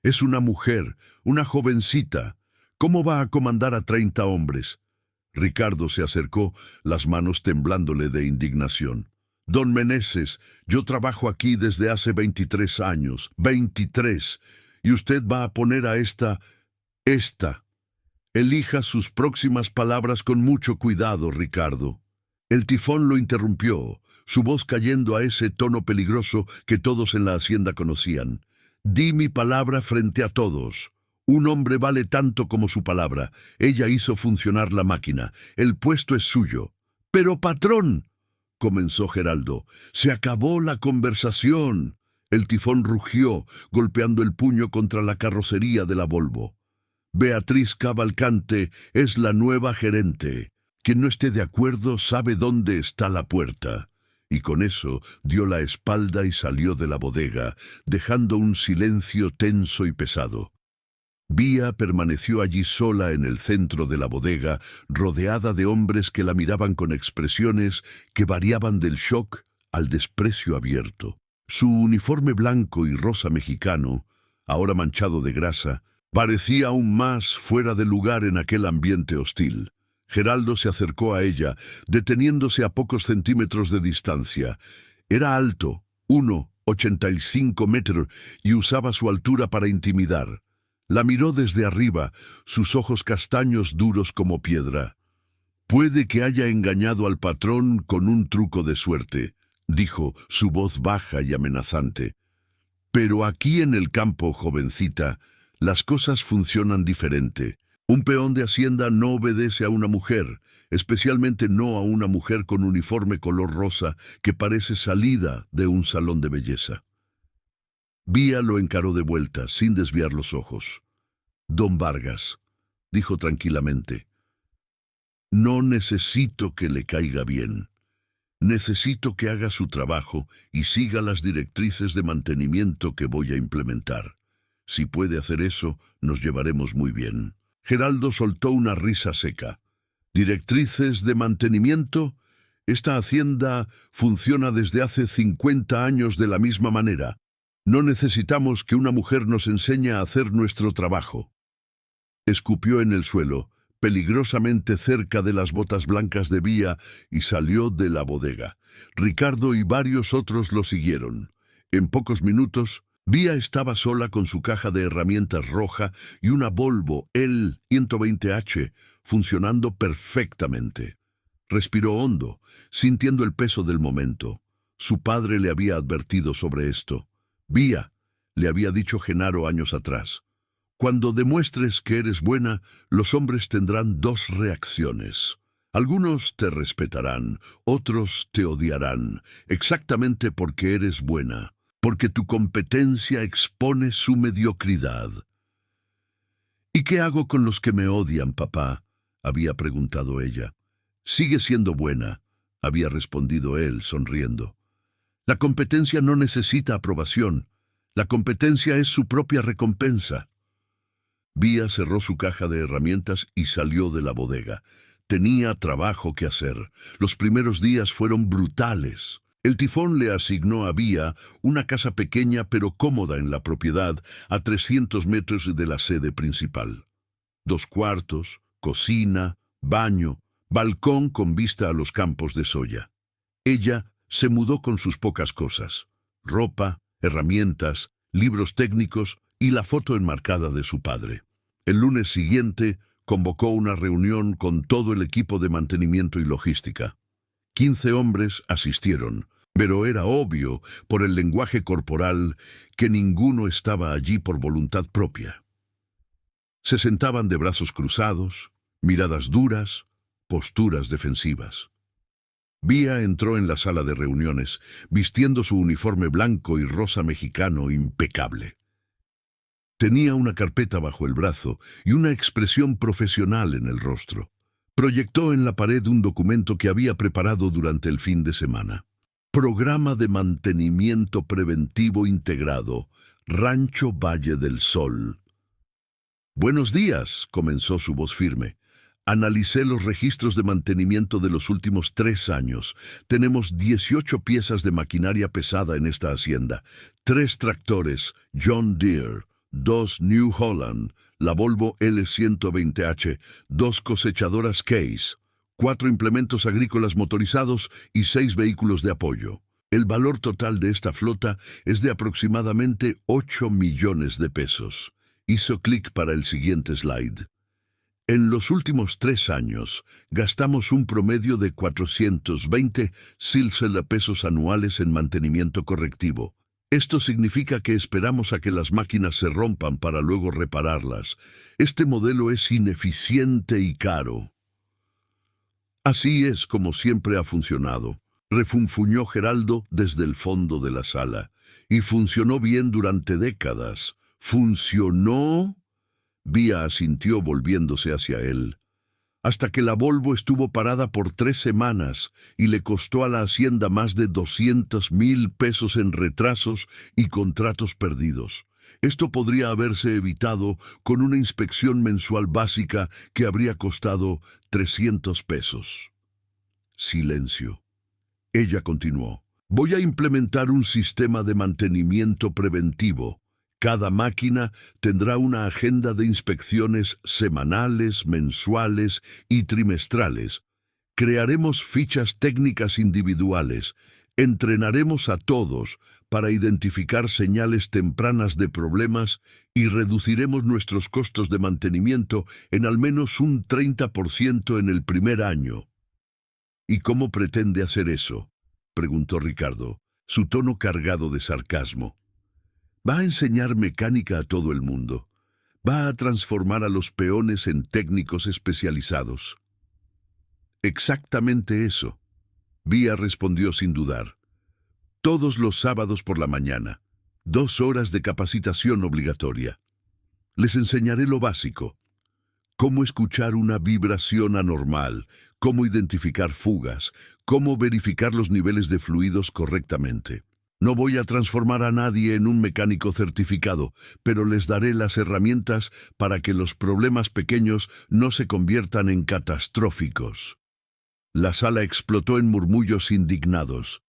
«Es una mujer, una jovencita. ¿Cómo va a comandar a 30 hombres?» Ricardo se acercó, las manos temblándole de indignación. «Don Meneses, yo trabajo aquí desde hace 23 años, 23, y usted va a poner a esta. Elija sus próximas palabras con mucho cuidado, Ricardo». El tifón lo interrumpió, su voz cayendo a ese tono peligroso que todos en la hacienda conocían. «Di mi palabra frente a todos. Un hombre vale tanto como su palabra. Ella hizo funcionar la máquina. El puesto es suyo». «Pero, patrón», comenzó Geraldo, «se acabó la conversación». El tifón rugió, golpeando el puño contra la carrocería de la Volvo. «Beatriz Cavalcante es la nueva gerente. Quien no esté de acuerdo sabe dónde está la puerta». Y con eso dio la espalda y salió de la bodega, dejando un silencio tenso y pesado. Vía permaneció allí sola en el centro de la bodega, rodeada de hombres que la miraban con expresiones que variaban del shock al desprecio abierto. Su uniforme blanco y rosa mexicano, ahora manchado de grasa, parecía aún más fuera de lugar en aquel ambiente hostil. Geraldo se acercó a ella, deteniéndose a pocos centímetros de distancia. Era alto, 1,85 metros, y usaba su altura para intimidar. La miró desde arriba, sus ojos castaños duros como piedra. «Puede que haya engañado al patrón con un truco de suerte», dijo, su voz baja y amenazante. «Pero aquí en el campo, jovencita, las cosas funcionan diferente. Un peón de hacienda no obedece a una mujer, especialmente no a una mujer con uniforme color rosa que parece salida de un salón de belleza». Vía lo encaró de vuelta, sin desviar los ojos. «Don Vargas», dijo tranquilamente, «no necesito que le caiga bien. Necesito que haga su trabajo y siga las directrices de mantenimiento que voy a implementar. Si puede hacer eso, nos llevaremos muy bien». Geraldo soltó una risa seca. «¿Directrices de mantenimiento? Esta hacienda funciona desde hace 50 años de la misma manera. No necesitamos que una mujer nos enseñe a hacer nuestro trabajo». Escupió en el suelo, peligrosamente cerca de las botas blancas de Vía, y salió de la bodega. Ricardo y varios otros lo siguieron. En pocos minutos, Vía estaba sola con su caja de herramientas roja y una Volvo L120H funcionando perfectamente. Respiró hondo, sintiendo el peso del momento. Su padre le había advertido sobre esto. «Vía», le había dicho Genaro años atrás, «cuando demuestres que eres buena, los hombres tendrán dos reacciones. Algunos te respetarán, otros te odiarán, exactamente porque eres buena, porque tu competencia expone su mediocridad». «¿Y qué hago con los que me odian, papá?», había preguntado ella. «Sigue siendo buena», había respondido él, sonriendo. «La competencia no necesita aprobación. La competencia es su propia recompensa». Vía cerró su caja de herramientas y salió de la bodega. Tenía trabajo que hacer. Los primeros días fueron brutales. El tifón le asignó a Vía una casa pequeña pero cómoda en la propiedad a 300 metros de la sede principal. 2 cuartos, cocina, baño, balcón con vista a los campos de soya. Ella se mudó con sus pocas cosas: ropa, herramientas, libros técnicos y la foto enmarcada de su padre. El lunes siguiente convocó una reunión con todo el equipo de mantenimiento y logística. 15 hombres asistieron, pero era obvio por el lenguaje corporal que ninguno estaba allí por voluntad propia. Se sentaban de brazos cruzados, miradas duras, posturas defensivas. Vía entró en la sala de reuniones, vistiendo su uniforme blanco y rosa mexicano impecable. Tenía una carpeta bajo el brazo y una expresión profesional en el rostro. Proyectó en la pared un documento que había preparado durante el fin de semana. Programa de mantenimiento preventivo integrado, Rancho Valle del Sol. «Buenos días», comenzó su voz firme. «Analicé los registros de mantenimiento de los últimos 3 años. Tenemos 18 piezas de maquinaria pesada en esta hacienda. 3 tractores John Deere, 2 New Holland, la Volvo L120H, 2 cosechadoras Case, 4 implementos agrícolas motorizados y 6 vehículos de apoyo. El valor total de esta flota es de aproximadamente 8 millones de pesos». Hizo clic para el siguiente slide. En los últimos 3 años, gastamos un promedio de 420 pesos anuales en mantenimiento correctivo. Esto significa que esperamos a que las máquinas se rompan para luego repararlas. Este modelo es ineficiente y caro. Así es como siempre ha funcionado, refunfuñó Geraldo desde el fondo de la sala. Y funcionó bien durante décadas. ¿Funcionó? Vía asintió volviéndose hacia él. Hasta que la Volvo estuvo parada por 3 semanas y le costó a la hacienda más de 200,000 pesos en retrasos y contratos perdidos. Esto podría haberse evitado con una inspección mensual básica que habría costado 300 pesos. Silencio. Ella continuó. Voy a implementar un sistema de mantenimiento preventivo. Cada máquina tendrá una agenda de inspecciones semanales, mensuales y trimestrales. Crearemos fichas técnicas individuales. Entrenaremos a todos para identificar señales tempranas de problemas y reduciremos nuestros costos de mantenimiento en al menos un 30% en el primer año. ¿Y cómo pretende hacer eso?, preguntó Ricardo, su tono cargado de sarcasmo. Va a enseñar mecánica a todo el mundo. Va a transformar a los peones en técnicos especializados. Exactamente eso. Vía respondió sin dudar. Todos los sábados por la mañana, 2 horas de capacitación obligatoria. Les enseñaré lo básico. Cómo escuchar una vibración anormal, cómo identificar fugas, cómo verificar los niveles de fluidos correctamente. No voy a transformar a nadie en un mecánico certificado, pero les daré las herramientas para que los problemas pequeños no se conviertan en catastróficos. La sala explotó en murmullos indignados.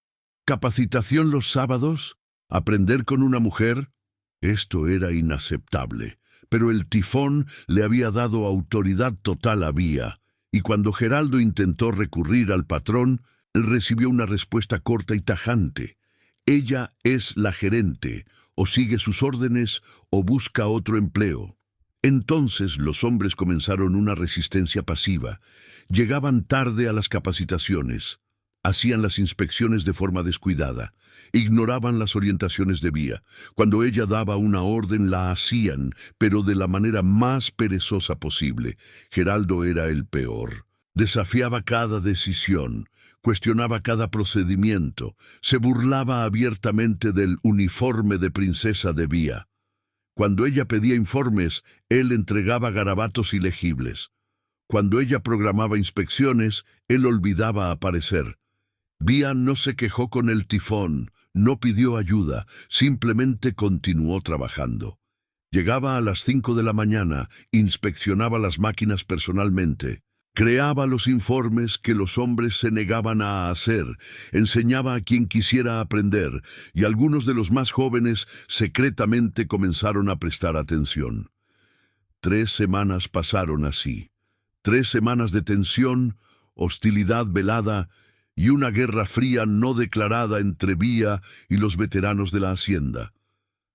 ¿Capacitación los sábados? ¿Aprender con una mujer? Esto era inaceptable, pero el tifón le había dado autoridad total a Vía, y cuando Geraldo intentó recurrir al patrón, recibió una respuesta corta y tajante. Ella es la gerente, o sigue sus órdenes o busca otro empleo. Entonces los hombres comenzaron una resistencia pasiva. Llegaban tarde a las capacitaciones, hacían las inspecciones de forma descuidada, ignoraban las orientaciones de Vía. Cuando ella daba una orden la hacían, pero de la manera más perezosa posible. Geraldo era el peor. Desafiaba cada decisión. Cuestionaba cada procedimiento, se burlaba abiertamente del uniforme de princesa de Vía. Cuando ella pedía informes, él entregaba garabatos ilegibles. Cuando ella programaba inspecciones, él olvidaba aparecer. Vía no se quejó con el tifón, no pidió ayuda, simplemente continuó trabajando. Llegaba a las 5 de la mañana, inspeccionaba las máquinas personalmente. Creaba los informes que los hombres se negaban a hacer, enseñaba a quien quisiera aprender, y algunos de los más jóvenes secretamente comenzaron a prestar atención. 3 semanas pasaron así. 3 semanas de tensión, hostilidad velada y una guerra fría no declarada entre Vía y los veteranos de la hacienda.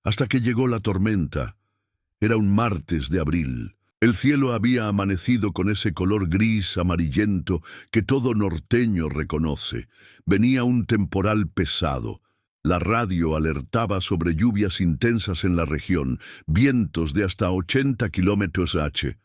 Hasta que llegó la tormenta. Era un martes de abril. El cielo había amanecido con ese color gris amarillento que todo norteño reconoce. Venía un temporal pesado. La radio alertaba sobre lluvias intensas en la región, vientos de hasta 80 km/h,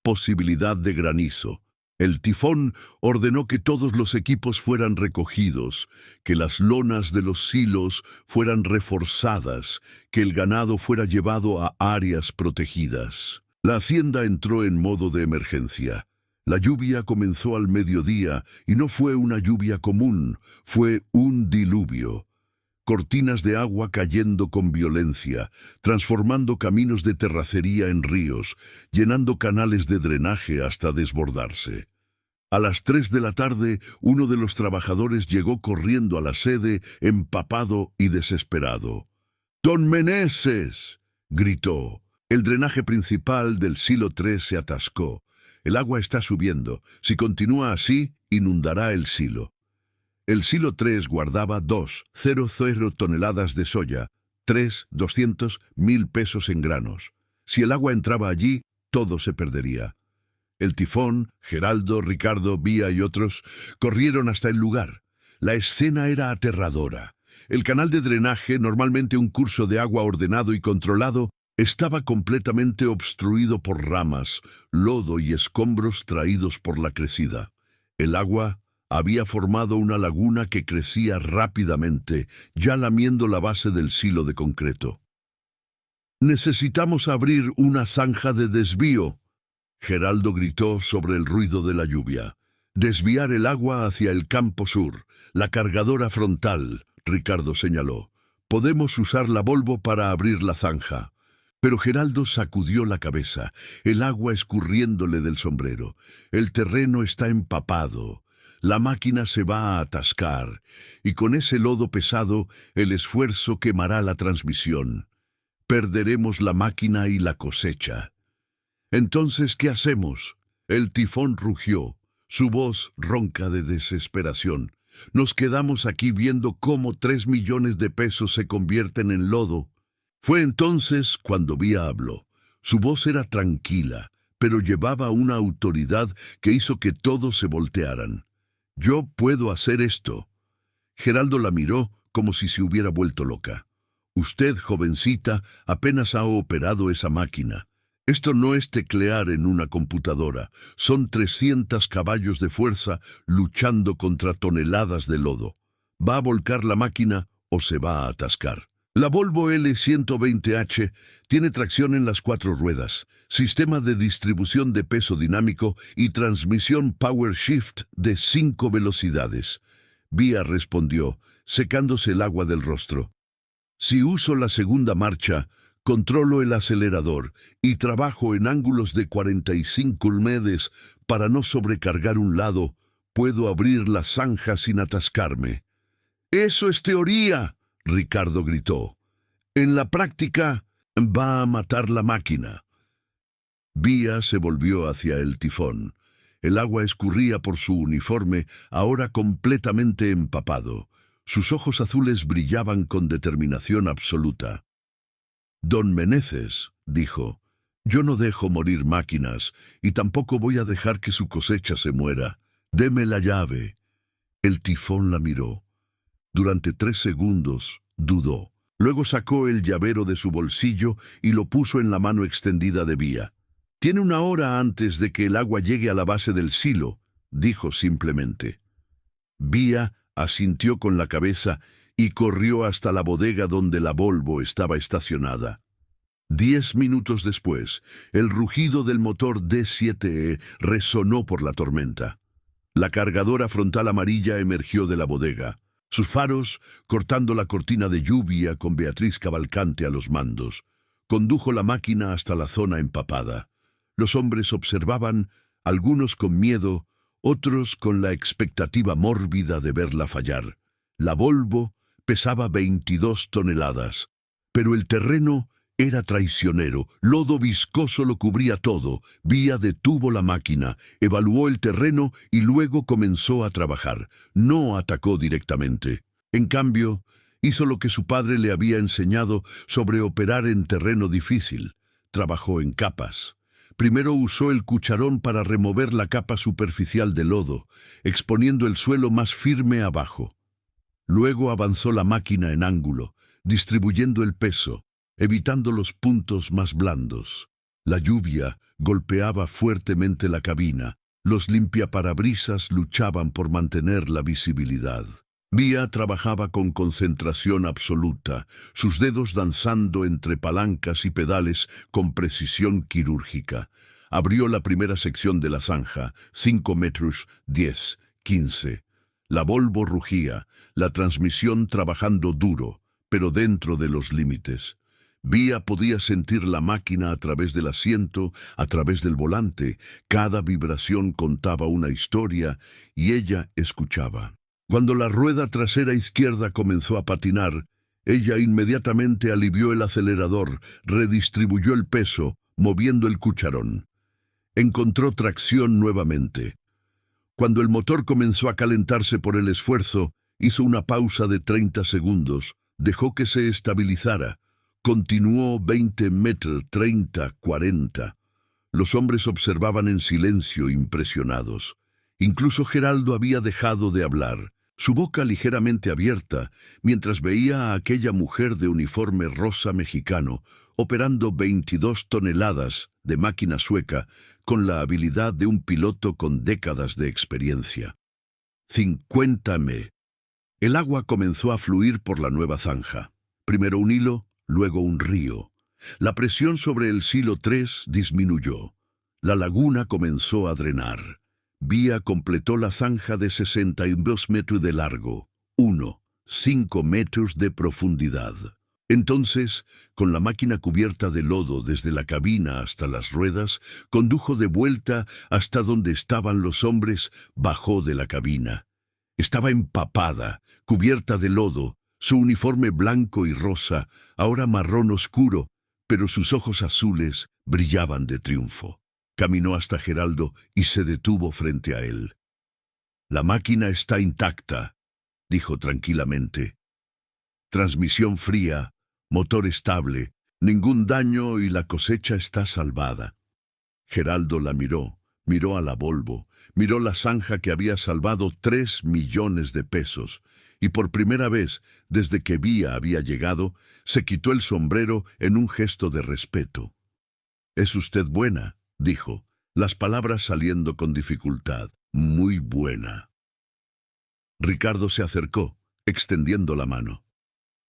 posibilidad de granizo. El tifón ordenó que todos los equipos fueran recogidos, que las lonas de los silos fueran reforzadas, que el ganado fuera llevado a áreas protegidas. La hacienda entró en modo de emergencia. La lluvia comenzó al mediodía y no fue una lluvia común, fue un diluvio. Cortinas de agua cayendo con violencia, transformando caminos de terracería en ríos, llenando canales de drenaje hasta desbordarse. A las 3 de la tarde, uno de los trabajadores llegó corriendo a la sede, empapado y desesperado. «¡Don Meneses!», gritó. El drenaje principal del silo 3 se atascó. El agua está subiendo. Si continúa así, inundará el silo. El silo 3 guardaba 2,00 toneladas de soya, 200,000 pesos en granos. Si el agua entraba allí, todo se perdería. El tifón, Geraldo, Ricardo, Vía y otros corrieron hasta el lugar. La escena era aterradora. El canal de drenaje, normalmente un curso de agua ordenado y controlado, estaba completamente obstruido por ramas, lodo y escombros traídos por la crecida. El agua había formado una laguna que crecía rápidamente, ya lamiendo la base del silo de concreto. «Necesitamos abrir una zanja de desvío», Geraldo gritó sobre el ruido de la lluvia. «Desviar el agua hacia el campo sur, la cargadora frontal», Ricardo señaló. «Podemos usar la Volvo para abrir la zanja». Pero Geraldo sacudió la cabeza, el agua escurriéndole del sombrero. «El terreno está empapado. La máquina se va a atascar, y con ese lodo pesado, el esfuerzo quemará la transmisión. Perderemos la máquina y la cosecha». «Entonces, ¿qué hacemos?». El tifón rugió, su voz ronca de desesperación. «Nos quedamos aquí viendo cómo 3 millones de pesos se convierten en lodo». Fue entonces cuando Vía habló. Su voz era tranquila, pero llevaba una autoridad que hizo que todos se voltearan. «Yo puedo hacer esto». Geraldo la miró como si se hubiera vuelto loca. «Usted, jovencita, apenas ha operado esa máquina. Esto no es teclear en una computadora. Son 300 caballos de fuerza luchando contra toneladas de lodo. ¿Va a volcar la máquina o se va a atascar?». La Volvo L120H tiene tracción en las 4 ruedas, sistema de distribución de peso dinámico y transmisión Power Shift de 5 velocidades. Vía respondió, secándose el agua del rostro. «Si uso la segunda marcha, controlo el acelerador y trabajo en ángulos de 45 meses para no sobrecargar un lado. Puedo abrir la zanja sin atascarme». «¡Eso es teoría!», Ricardo gritó. «En la práctica, va a matar la máquina». Vía se volvió hacia el tifón. El agua escurría por su uniforme, ahora completamente empapado. Sus ojos azules brillaban con determinación absoluta. «Don Meneses», dijo, «yo no dejo morir máquinas y tampoco voy a dejar que su cosecha se muera. Deme la llave». El tifón la miró. Durante 3 segundos dudó. Luego sacó el llavero de su bolsillo y lo puso en la mano extendida de Vía. «Tiene 1 hora antes de que el agua llegue a la base del silo», dijo simplemente. Vía asintió con la cabeza y corrió hasta la bodega donde la Volvo estaba estacionada. 10 minutos después, el rugido del motor D7E resonó por la tormenta. La cargadora frontal amarilla emergió de la bodega. Sus faros, cortando la cortina de lluvia con Beatriz Cavalcante a los mandos, condujo la máquina hasta la zona empapada. Los hombres observaban, algunos con miedo, otros con la expectativa mórbida de verla fallar. La Volvo pesaba 22 toneladas, pero el terreno era traicionero. Lodo viscoso lo cubría todo. Vía detuvo la máquina, evaluó el terreno y luego comenzó a trabajar. No atacó directamente. En cambio, hizo lo que su padre le había enseñado sobre operar en terreno difícil. Trabajó en capas. Primero usó el cucharón para remover la capa superficial de lodo, exponiendo el suelo más firme abajo. Luego avanzó la máquina en ángulo, distribuyendo el peso, evitando los puntos más blandos. La lluvia golpeaba fuertemente la cabina. Los limpiaparabrisas luchaban por mantener la visibilidad. Vía trabajaba con concentración absoluta, sus dedos danzando entre palancas y pedales con precisión quirúrgica. Abrió la primera sección de la zanja, 5 metros, 10, 15. La Volvo rugía, la transmisión trabajando duro, pero dentro de los límites. Vía podía sentir la máquina a través del asiento, a través del volante. Cada vibración contaba una historia y ella escuchaba. Cuando la rueda trasera izquierda comenzó a patinar, ella inmediatamente alivió el acelerador, redistribuyó el peso, moviendo el cucharón. Encontró tracción nuevamente. Cuando el motor comenzó a calentarse por el esfuerzo, hizo una pausa de 30 segundos, dejó que se estabilizara. Continuó 20 metros, 30, 40. Los hombres observaban en silencio, impresionados. Incluso Geraldo había dejado de hablar, su boca ligeramente abierta, mientras veía a aquella mujer de uniforme rosa mexicano, operando 22 toneladas de máquina sueca, con la habilidad de un piloto con décadas de experiencia. 50 m. El agua comenzó a fluir por la nueva zanja. Primero un hilo, luego un río. La presión sobre el silo 3 disminuyó. La laguna comenzó a drenar. Vía completó la zanja de 62 metros de largo, 5 metros de profundidad. Entonces, con la máquina cubierta de lodo desde la cabina hasta las ruedas, condujo de vuelta hasta donde estaban los hombres, bajó de la cabina. Estaba empapada, cubierta de lodo, su uniforme blanco y rosa, ahora marrón oscuro, pero sus ojos azules brillaban de triunfo. Caminó hasta Geraldo y se detuvo frente a él. «La máquina está intacta», dijo tranquilamente. «Transmisión fría, motor estable, ningún daño y la cosecha está salvada». Geraldo la miró a la Volvo, miró la zanja que había salvado 3 millones de pesos, y por primera vez, desde que Vía había llegado, se quitó el sombrero en un gesto de respeto. «Es usted buena», dijo, las palabras saliendo con dificultad. «Muy buena». Ricardo se acercó, extendiendo la mano.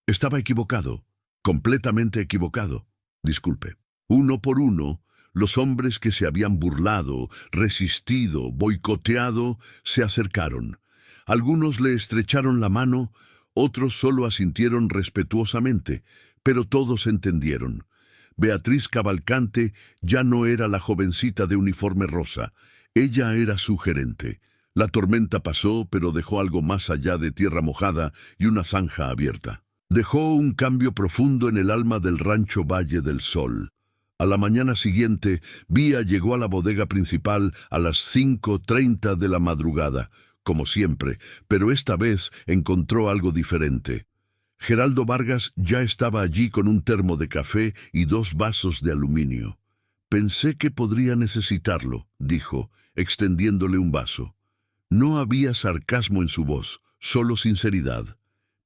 «Estaba equivocado, completamente equivocado. Disculpe». Uno por uno, los hombres que se habían burlado, resistido, boicoteado, se acercaron. Algunos le estrecharon la mano, otros solo asintieron respetuosamente, pero todos entendieron. Beatriz Cavalcante ya no era la jovencita de uniforme rosa, ella era su gerente. La tormenta pasó, pero dejó algo más allá de tierra mojada y una zanja abierta. Dejó un cambio profundo en el alma del rancho Valle del Sol. A la mañana siguiente, Vía llegó a la bodega principal a las 5:30 de la madrugada, como siempre, pero esta vez encontró algo diferente. Geraldo Vargas ya estaba allí con un termo de café y 2 vasos de aluminio. «Pensé que podría necesitarlo», dijo, extendiéndole un vaso. No había sarcasmo en su voz, solo sinceridad.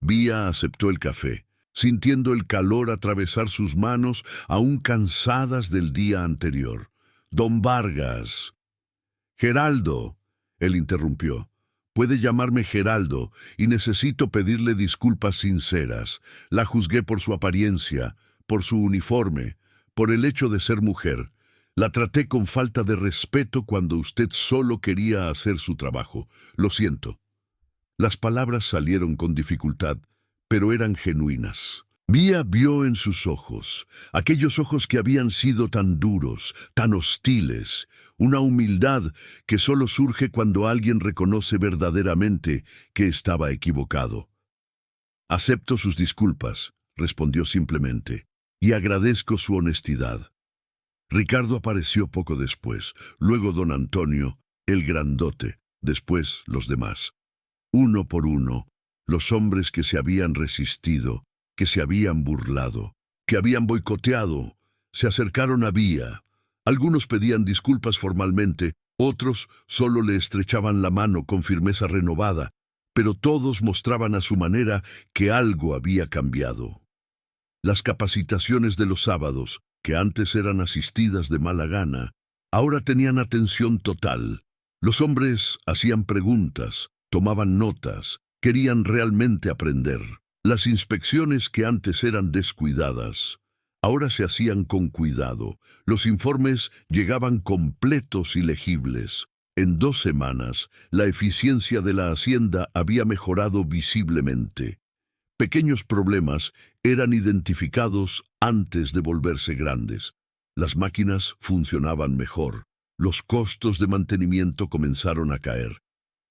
Vía aceptó el café, sintiendo el calor atravesar sus manos aún cansadas del día anterior. «Don Vargas». «Geraldo», él interrumpió. «Puede llamarme Geraldo y necesito pedirle disculpas sinceras. La juzgué por su apariencia, por su uniforme, por el hecho de ser mujer. La traté con falta de respeto cuando usted solo quería hacer su trabajo. Lo siento». Las palabras salieron con dificultad, pero eran genuinas. Vía vio en sus ojos, aquellos ojos que habían sido tan duros, tan hostiles, una humildad que solo surge cuando alguien reconoce verdaderamente que estaba equivocado. «Acepto sus disculpas», respondió simplemente, «y agradezco su honestidad». Ricardo apareció poco después, luego don Antonio, el grandote, después los demás. Uno por uno, los hombres que se habían resistido, que se habían burlado, que habían boicoteado, se acercaron a Vía. Algunos pedían disculpas formalmente, otros solo le estrechaban la mano con firmeza renovada, pero todos mostraban a su manera que algo había cambiado. Las capacitaciones de los sábados, que antes eran asistidas de mala gana, ahora tenían atención total. Los hombres hacían preguntas, tomaban notas, querían realmente aprender. Las inspecciones que antes eran descuidadas, ahora se hacían con cuidado. Los informes llegaban completos y legibles. En 2 semanas, la eficiencia de la hacienda había mejorado visiblemente. Pequeños problemas eran identificados antes de volverse grandes. Las máquinas funcionaban mejor. Los costos de mantenimiento comenzaron a caer.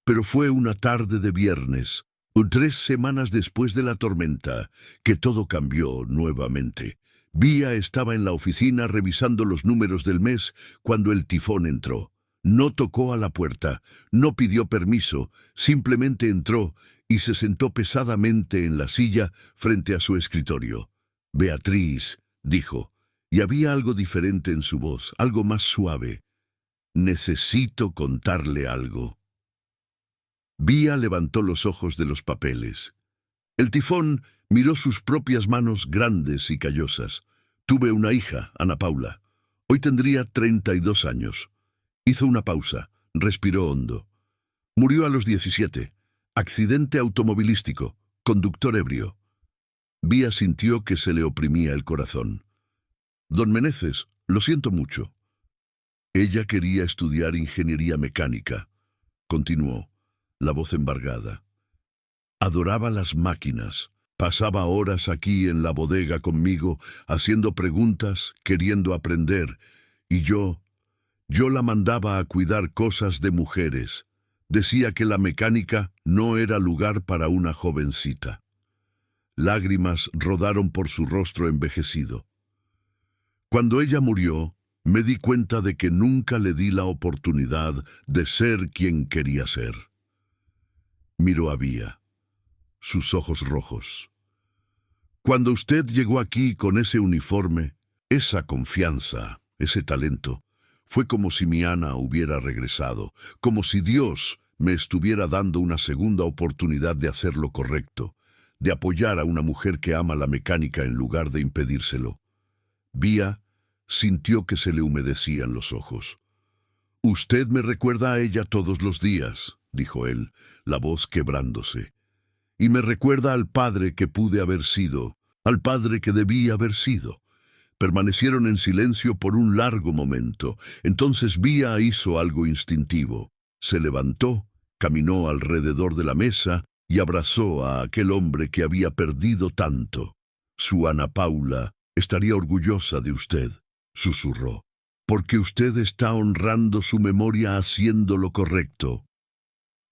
Pero fue una tarde de viernes, 3 semanas después de la tormenta, que todo cambió nuevamente. Vía estaba en la oficina revisando los números del mes cuando el tifón entró. No tocó a la puerta, no pidió permiso, simplemente entró y se sentó pesadamente en la silla frente a su escritorio. «Beatriz», dijo, y había algo diferente en su voz, algo más suave. «Necesito contarle algo». Vía levantó los ojos de los papeles. El tifón miró sus propias manos grandes y callosas. «Tuve una hija, Ana Paula. Hoy tendría 32 años. Hizo una pausa, respiró hondo. Murió a los 17. Accidente automovilístico, conductor ebrio». Vía sintió que se le oprimía el corazón. «Don Meneses, lo siento mucho». «Ella quería estudiar ingeniería mecánica», continuó, la voz embargada. «Adoraba las máquinas. Pasaba horas aquí en la bodega conmigo, haciendo preguntas, queriendo aprender, y yo la mandaba a cuidar cosas de mujeres. Decía que la mecánica no era lugar para una jovencita». Lágrimas rodaron por su rostro envejecido. «Cuando ella murió, me di cuenta de que nunca le di la oportunidad de ser quien quería ser». Miró a Vía, sus ojos rojos. «Cuando usted llegó aquí con ese uniforme, esa confianza, ese talento, fue como si mi Ana hubiera regresado, como si Dios me estuviera dando una segunda oportunidad de hacer lo correcto, de apoyar a una mujer que ama la mecánica en lugar de impedírselo». Vía sintió que se le humedecían los ojos. «Usted me recuerda a ella todos los días», dijo él, la voz quebrándose. «Y me recuerda al padre que pude haber sido, al padre que debí haber sido». Permanecieron en silencio por un largo momento. Entonces Vía hizo algo instintivo. Se levantó, caminó alrededor de la mesa y abrazó a aquel hombre que había perdido tanto. «Su Ana Paula estaría orgullosa de usted», susurró, «porque usted está honrando su memoria haciendo lo correcto».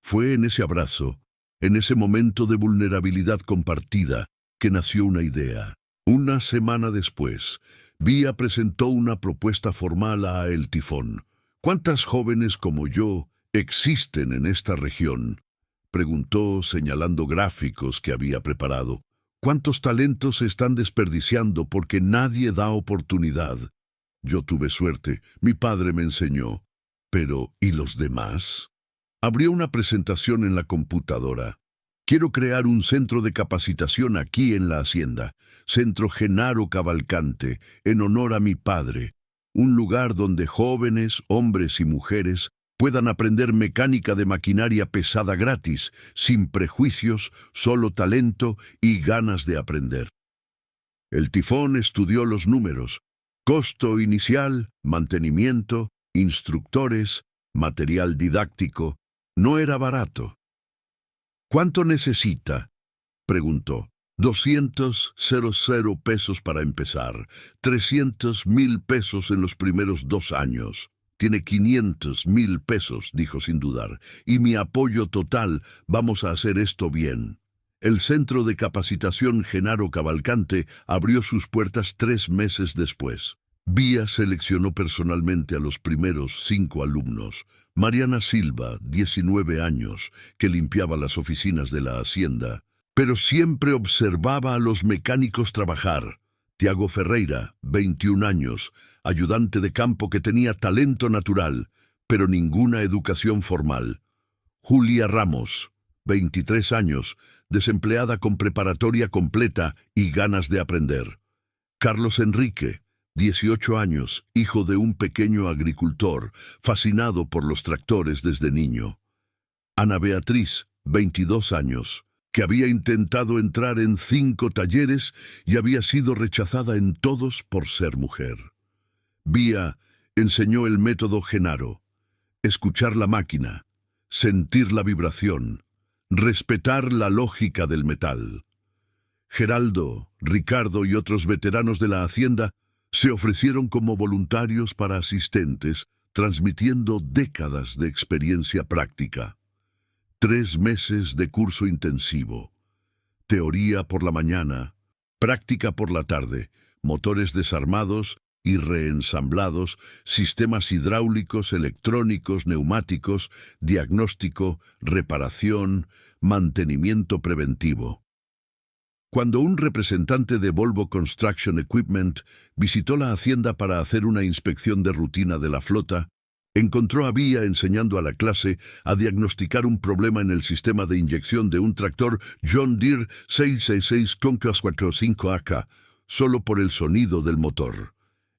Fue en ese abrazo, en ese momento de vulnerabilidad compartida, que nació una idea. Una semana después, Vía presentó una propuesta formal a El Tifón. «¿Cuántas jóvenes como yo existen en esta región?», preguntó señalando gráficos que había preparado. «¿Cuántos talentos se están desperdiciando porque nadie da oportunidad? Yo tuve suerte, mi padre me enseñó. Pero, ¿y los demás?». Abrió una presentación en la computadora. «Quiero crear un centro de capacitación aquí en la hacienda, Centro Genaro Cavalcante, en honor a mi padre. Un lugar donde jóvenes, hombres y mujeres puedan aprender mecánica de maquinaria pesada gratis, sin prejuicios, solo talento y ganas de aprender». El Tifón estudió los números: costo inicial, mantenimiento, instructores, material didáctico. No era barato. «¿Cuánto necesita?», preguntó. 200,000 pesos para empezar, 300,000 pesos en los primeros 2 años. Tiene 500,000 pesos, dijo sin dudar, y mi apoyo total, vamos a hacer esto bien. El Centro de Capacitación Genaro Cavalcante abrió sus puertas 3 meses después. Vía seleccionó personalmente a los primeros 5 alumnos. Mariana Silva, 19 años, que limpiaba las oficinas de la hacienda, pero siempre observaba a los mecánicos trabajar. Tiago Ferreira, 21 años, ayudante de campo que tenía talento natural, pero ninguna educación formal. Julia Ramos, 23 años, desempleada con preparatoria completa y ganas de aprender. Carlos Enrique, 18 años, hijo de un pequeño agricultor, fascinado por los tractores desde niño. Ana Beatriz, 22 años, que había intentado entrar en 5 talleres y había sido rechazada en todos por ser mujer. Vía enseñó el método Genaro: escuchar la máquina, sentir la vibración, respetar la lógica del metal. Geraldo, Ricardo y otros veteranos de la hacienda se ofrecieron como voluntarios para asistentes, transmitiendo décadas de experiencia práctica. 3 meses de curso intensivo. Teoría por la mañana, práctica por la tarde, motores desarmados y reensamblados, sistemas hidráulicos, electrónicos, neumáticos, diagnóstico, reparación, mantenimiento preventivo. Cuando un representante de Volvo Construction Equipment visitó la hacienda para hacer una inspección de rutina de la flota, encontró a Vía enseñando a la clase a diagnosticar un problema en el sistema de inyección de un tractor John Deere 666 Conquest 45AK, solo por el sonido del motor.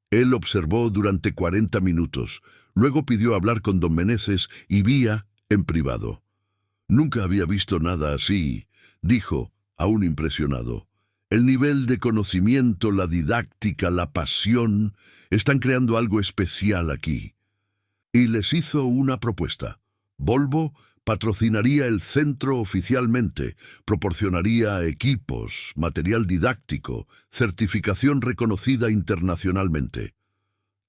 Él observó durante 40 minutos, luego pidió hablar con don Meneses y Vía en privado. Nunca había visto nada así, dijo, aún impresionado. El nivel de conocimiento, la didáctica, la pasión, están creando algo especial aquí. Y les hizo una propuesta. Volvo patrocinaría el centro oficialmente, proporcionaría equipos, material didáctico, certificación reconocida internacionalmente.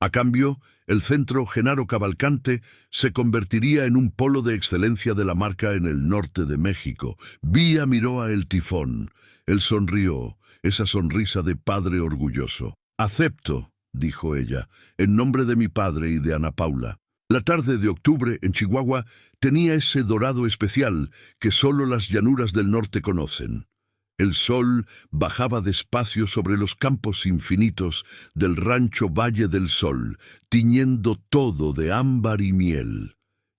A cambio, el centro Genaro Cavalcante se convertiría en un polo de excelencia de la marca en el norte de México. Vía miró a El Tifón. Él sonrió, esa sonrisa de padre orgulloso. «Acepto», dijo ella, «en nombre de mi padre y de Ana Paula». La tarde de octubre, en Chihuahua, tenía ese dorado especial que solo las llanuras del norte conocen. El sol bajaba despacio sobre los campos infinitos del rancho Valle del Sol, tiñendo todo de ámbar y miel.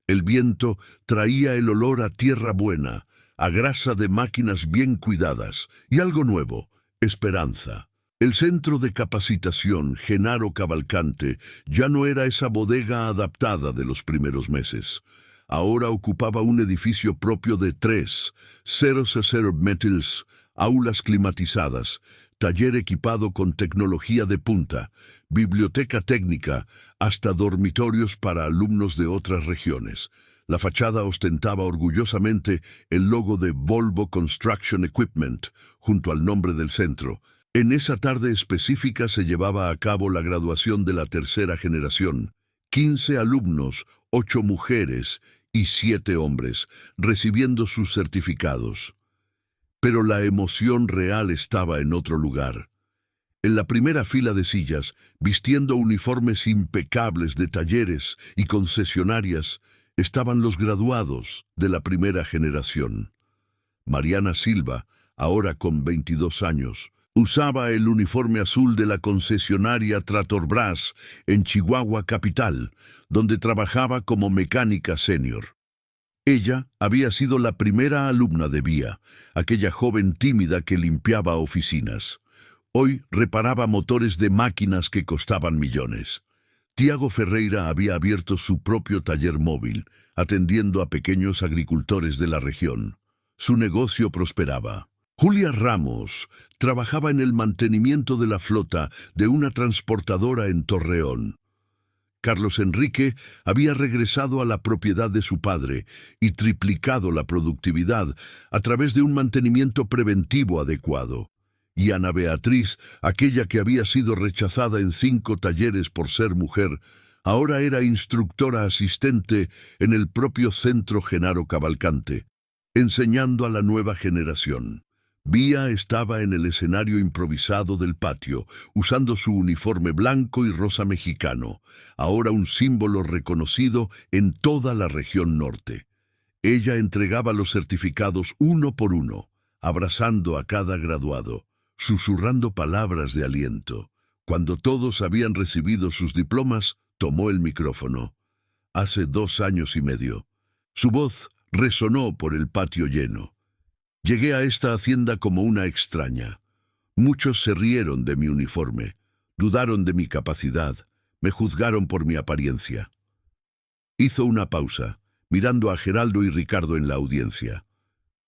El viento traía el olor a tierra buena, a grasa de máquinas bien cuidadas, y algo nuevo, esperanza. El centro de capacitación Genaro Cavalcante ya no era esa bodega adaptada de los primeros meses. Ahora ocupaba un edificio propio de 3,000 metros, aulas climatizadas, taller equipado con tecnología de punta, biblioteca técnica, hasta dormitorios para alumnos de otras regiones. La fachada ostentaba orgullosamente el logo de Volvo Construction Equipment, junto al nombre del centro. En esa tarde específica se llevaba a cabo la graduación de la tercera generación. 15 alumnos, 8 mujeres y 7 hombres, recibiendo sus certificados. Pero la emoción real estaba en otro lugar. En la primera fila de sillas, vistiendo uniformes impecables de talleres y concesionarias, estaban los graduados de la primera generación. Mariana Silva, ahora con 22 años, usaba el uniforme azul de la concesionaria Tratorbras en Chihuahua capital, donde trabajaba como mecánica senior. Ella había sido la primera alumna de Vía, aquella joven tímida que limpiaba oficinas. Hoy reparaba motores de máquinas que costaban millones. Tiago Ferreira había abierto su propio taller móvil, atendiendo a pequeños agricultores de la región. Su negocio prosperaba. Julia Ramos trabajaba en el mantenimiento de la flota de una transportadora en Torreón. Carlos Enrique había regresado a la propiedad de su padre y triplicado la productividad a través de un mantenimiento preventivo adecuado. Y Ana Beatriz, aquella que había sido rechazada en 5 talleres por ser mujer, ahora era instructora asistente en el propio Centro Genaro Cavalcante, enseñando a la nueva generación. Vía estaba en el escenario improvisado del patio, usando su uniforme blanco y rosa mexicano, ahora un símbolo reconocido en toda la región norte. Ella entregaba los certificados uno por uno, abrazando a cada graduado, susurrando palabras de aliento. Cuando todos habían recibido sus diplomas, tomó el micrófono. Hace 2 años y medio. Su voz resonó por el patio lleno. Llegué a esta hacienda como una extraña. Muchos se rieron de mi uniforme, dudaron de mi capacidad, me juzgaron por mi apariencia. Hizo una pausa, mirando a Geraldo y Ricardo en la audiencia.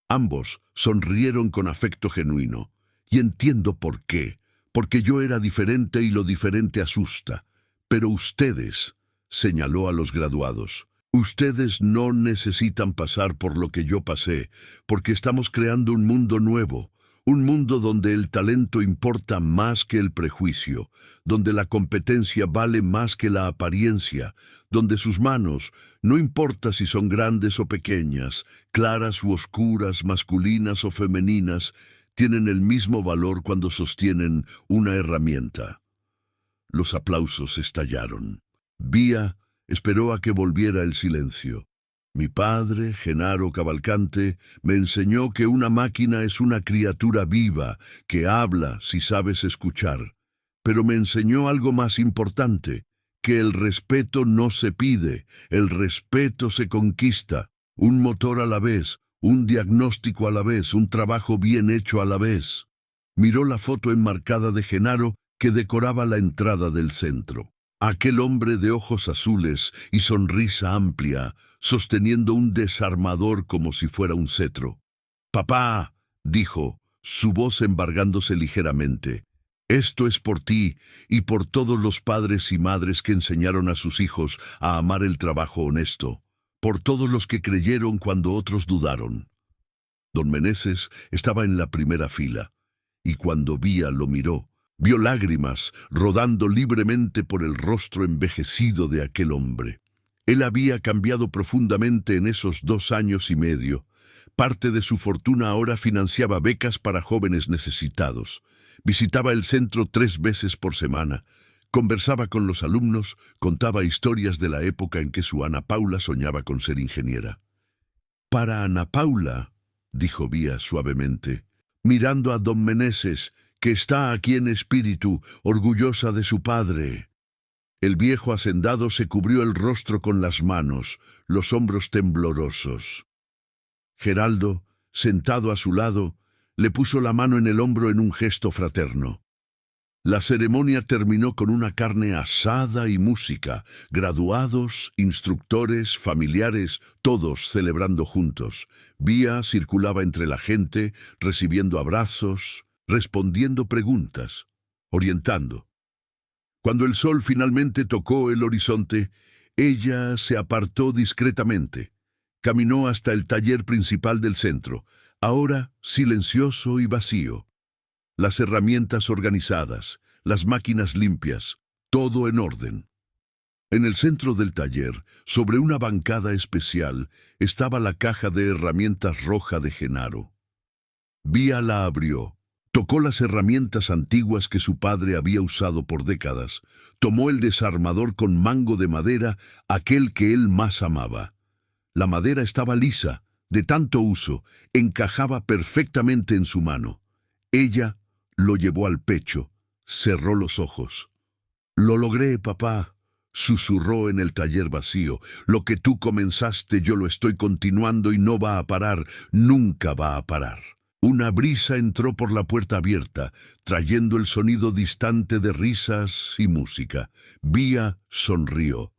Ambos sonrieron con afecto genuino, y entiendo por qué, porque yo era diferente y lo diferente asusta. Pero ustedes, señaló a los graduados, ustedes no necesitan pasar por lo que yo pasé, porque estamos creando un mundo nuevo, un mundo donde el talento importa más que el prejuicio, donde la competencia vale más que la apariencia, donde sus manos, no importa si son grandes o pequeñas, claras u oscuras, masculinas o femeninas, tienen el mismo valor cuando sostienen una herramienta. Los aplausos estallaron. Vía esperó a que volviera el silencio. Mi padre, Genaro Cavalcante, me enseñó que una máquina es una criatura viva, que habla si sabes escuchar. Pero me enseñó algo más importante, que el respeto no se pide, el respeto se conquista. Un motor a la vez, un diagnóstico a la vez, un trabajo bien hecho a la vez. Miró la foto enmarcada de Genaro que decoraba la entrada del centro. Aquel hombre de ojos azules y sonrisa amplia, sosteniendo un desarmador como si fuera un cetro. «Papá», dijo, su voz embargándose ligeramente, «esto es por ti y por todos los padres y madres que enseñaron a sus hijos a amar el trabajo honesto, por todos los que creyeron cuando otros dudaron». Don Meneses estaba en la primera fila, y cuando Vía lo miró, vio lágrimas rodando libremente por el rostro envejecido de aquel hombre. Él había cambiado profundamente en esos 2 años y medio. Parte de su fortuna ahora financiaba becas para jóvenes necesitados. Visitaba el centro 3 veces por semana. Conversaba con los alumnos, contaba historias de la época en que su Ana Paula soñaba con ser ingeniera. «Para Ana Paula», dijo Vía suavemente, mirando a don Meneses, que está aquí en espíritu, orgullosa de su padre. El viejo hacendado se cubrió el rostro con las manos, los hombros temblorosos. Geraldo, sentado a su lado, le puso la mano en el hombro en un gesto fraterno. La ceremonia terminó con una carne asada y música, graduados, instructores, familiares, todos celebrando juntos. Vía circulaba entre la gente, recibiendo abrazos, respondiendo preguntas, orientando. Cuando el sol finalmente tocó el horizonte, ella se apartó discretamente. Caminó hasta el taller principal del centro, ahora silencioso y vacío. Las herramientas organizadas, las máquinas limpias, todo en orden. En el centro del taller, sobre una bancada especial, estaba la caja de herramientas roja de Genaro. Vía la abrió. Tocó las herramientas antiguas que su padre había usado por décadas. Tomó el desarmador con mango de madera, aquel que él más amaba. La madera estaba lisa, de tanto uso, encajaba perfectamente en su mano. Ella lo llevó al pecho, cerró los ojos. «Lo logré, papá», susurró en el taller vacío. «Lo que tú comenzaste yo lo estoy continuando y no va a parar, nunca va a parar». Una brisa entró por la puerta abierta, trayendo el sonido distante de risas y música. Vía sonrió.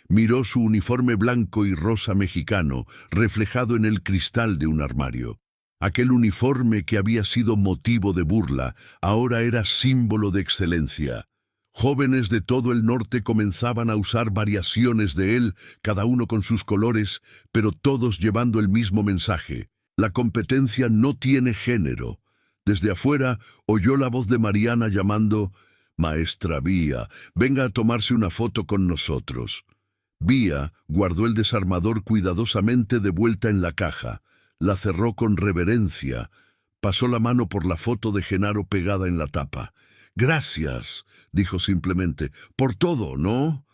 Miró su uniforme blanco y rosa mexicano, reflejado en el cristal de un armario. Aquel uniforme que había sido motivo de burla, ahora era símbolo de excelencia. Jóvenes de todo el norte comenzaban a usar variaciones de él, cada uno con sus colores, pero todos llevando el mismo mensaje. La competencia no tiene género. Desde afuera oyó la voz de Mariana llamando: «Maestra Vía, venga a tomarse una foto con nosotros». Vía guardó el desarmador cuidadosamente de vuelta en la caja, la cerró con reverencia, pasó la mano por la foto de Genaro pegada en la tapa. «Gracias», dijo simplemente, «por todo, ¿no?».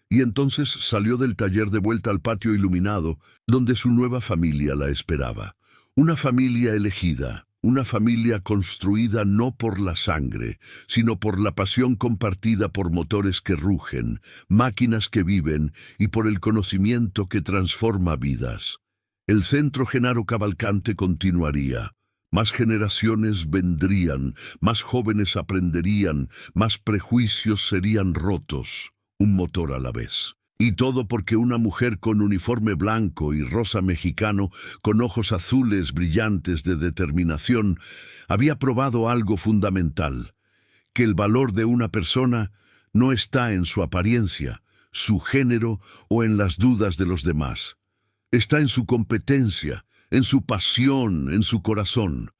Y entonces salió del taller de vuelta al patio iluminado, donde su nueva familia la esperaba. Una familia elegida, una familia construida no por la sangre, sino por la pasión compartida por motores que rugen, máquinas que viven y por el conocimiento que transforma vidas. El Centro Genaro Cavalcante continuaría. Más generaciones vendrían, más jóvenes aprenderían, más prejuicios serían rotos, un motor a la vez. Y todo porque una mujer con uniforme blanco y rosa mexicano, con ojos azules brillantes de determinación, había probado algo fundamental: que el valor de una persona no está en su apariencia, su género o en las dudas de los demás. Está en su competencia, en su pasión, en su corazón.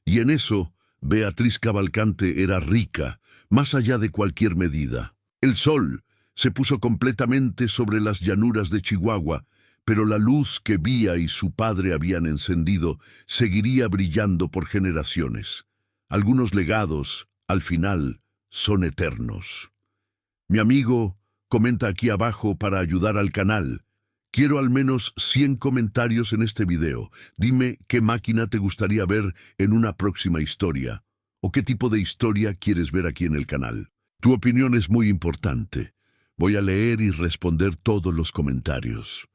Y en eso, Beatriz Cavalcante era rica, más allá de cualquier medida. El sol se puso completamente sobre las llanuras de Chihuahua, pero la luz que Vía y su padre habían encendido seguiría brillando por generaciones. Algunos legados, al final, son eternos. Mi amigo, comenta aquí abajo para ayudar al canal. Quiero al menos 100 comentarios en este video. Dime qué máquina te gustaría ver en una próxima historia, o qué tipo de historia quieres ver aquí en el canal. Tu opinión es muy importante. Voy a leer y responder todos los comentarios.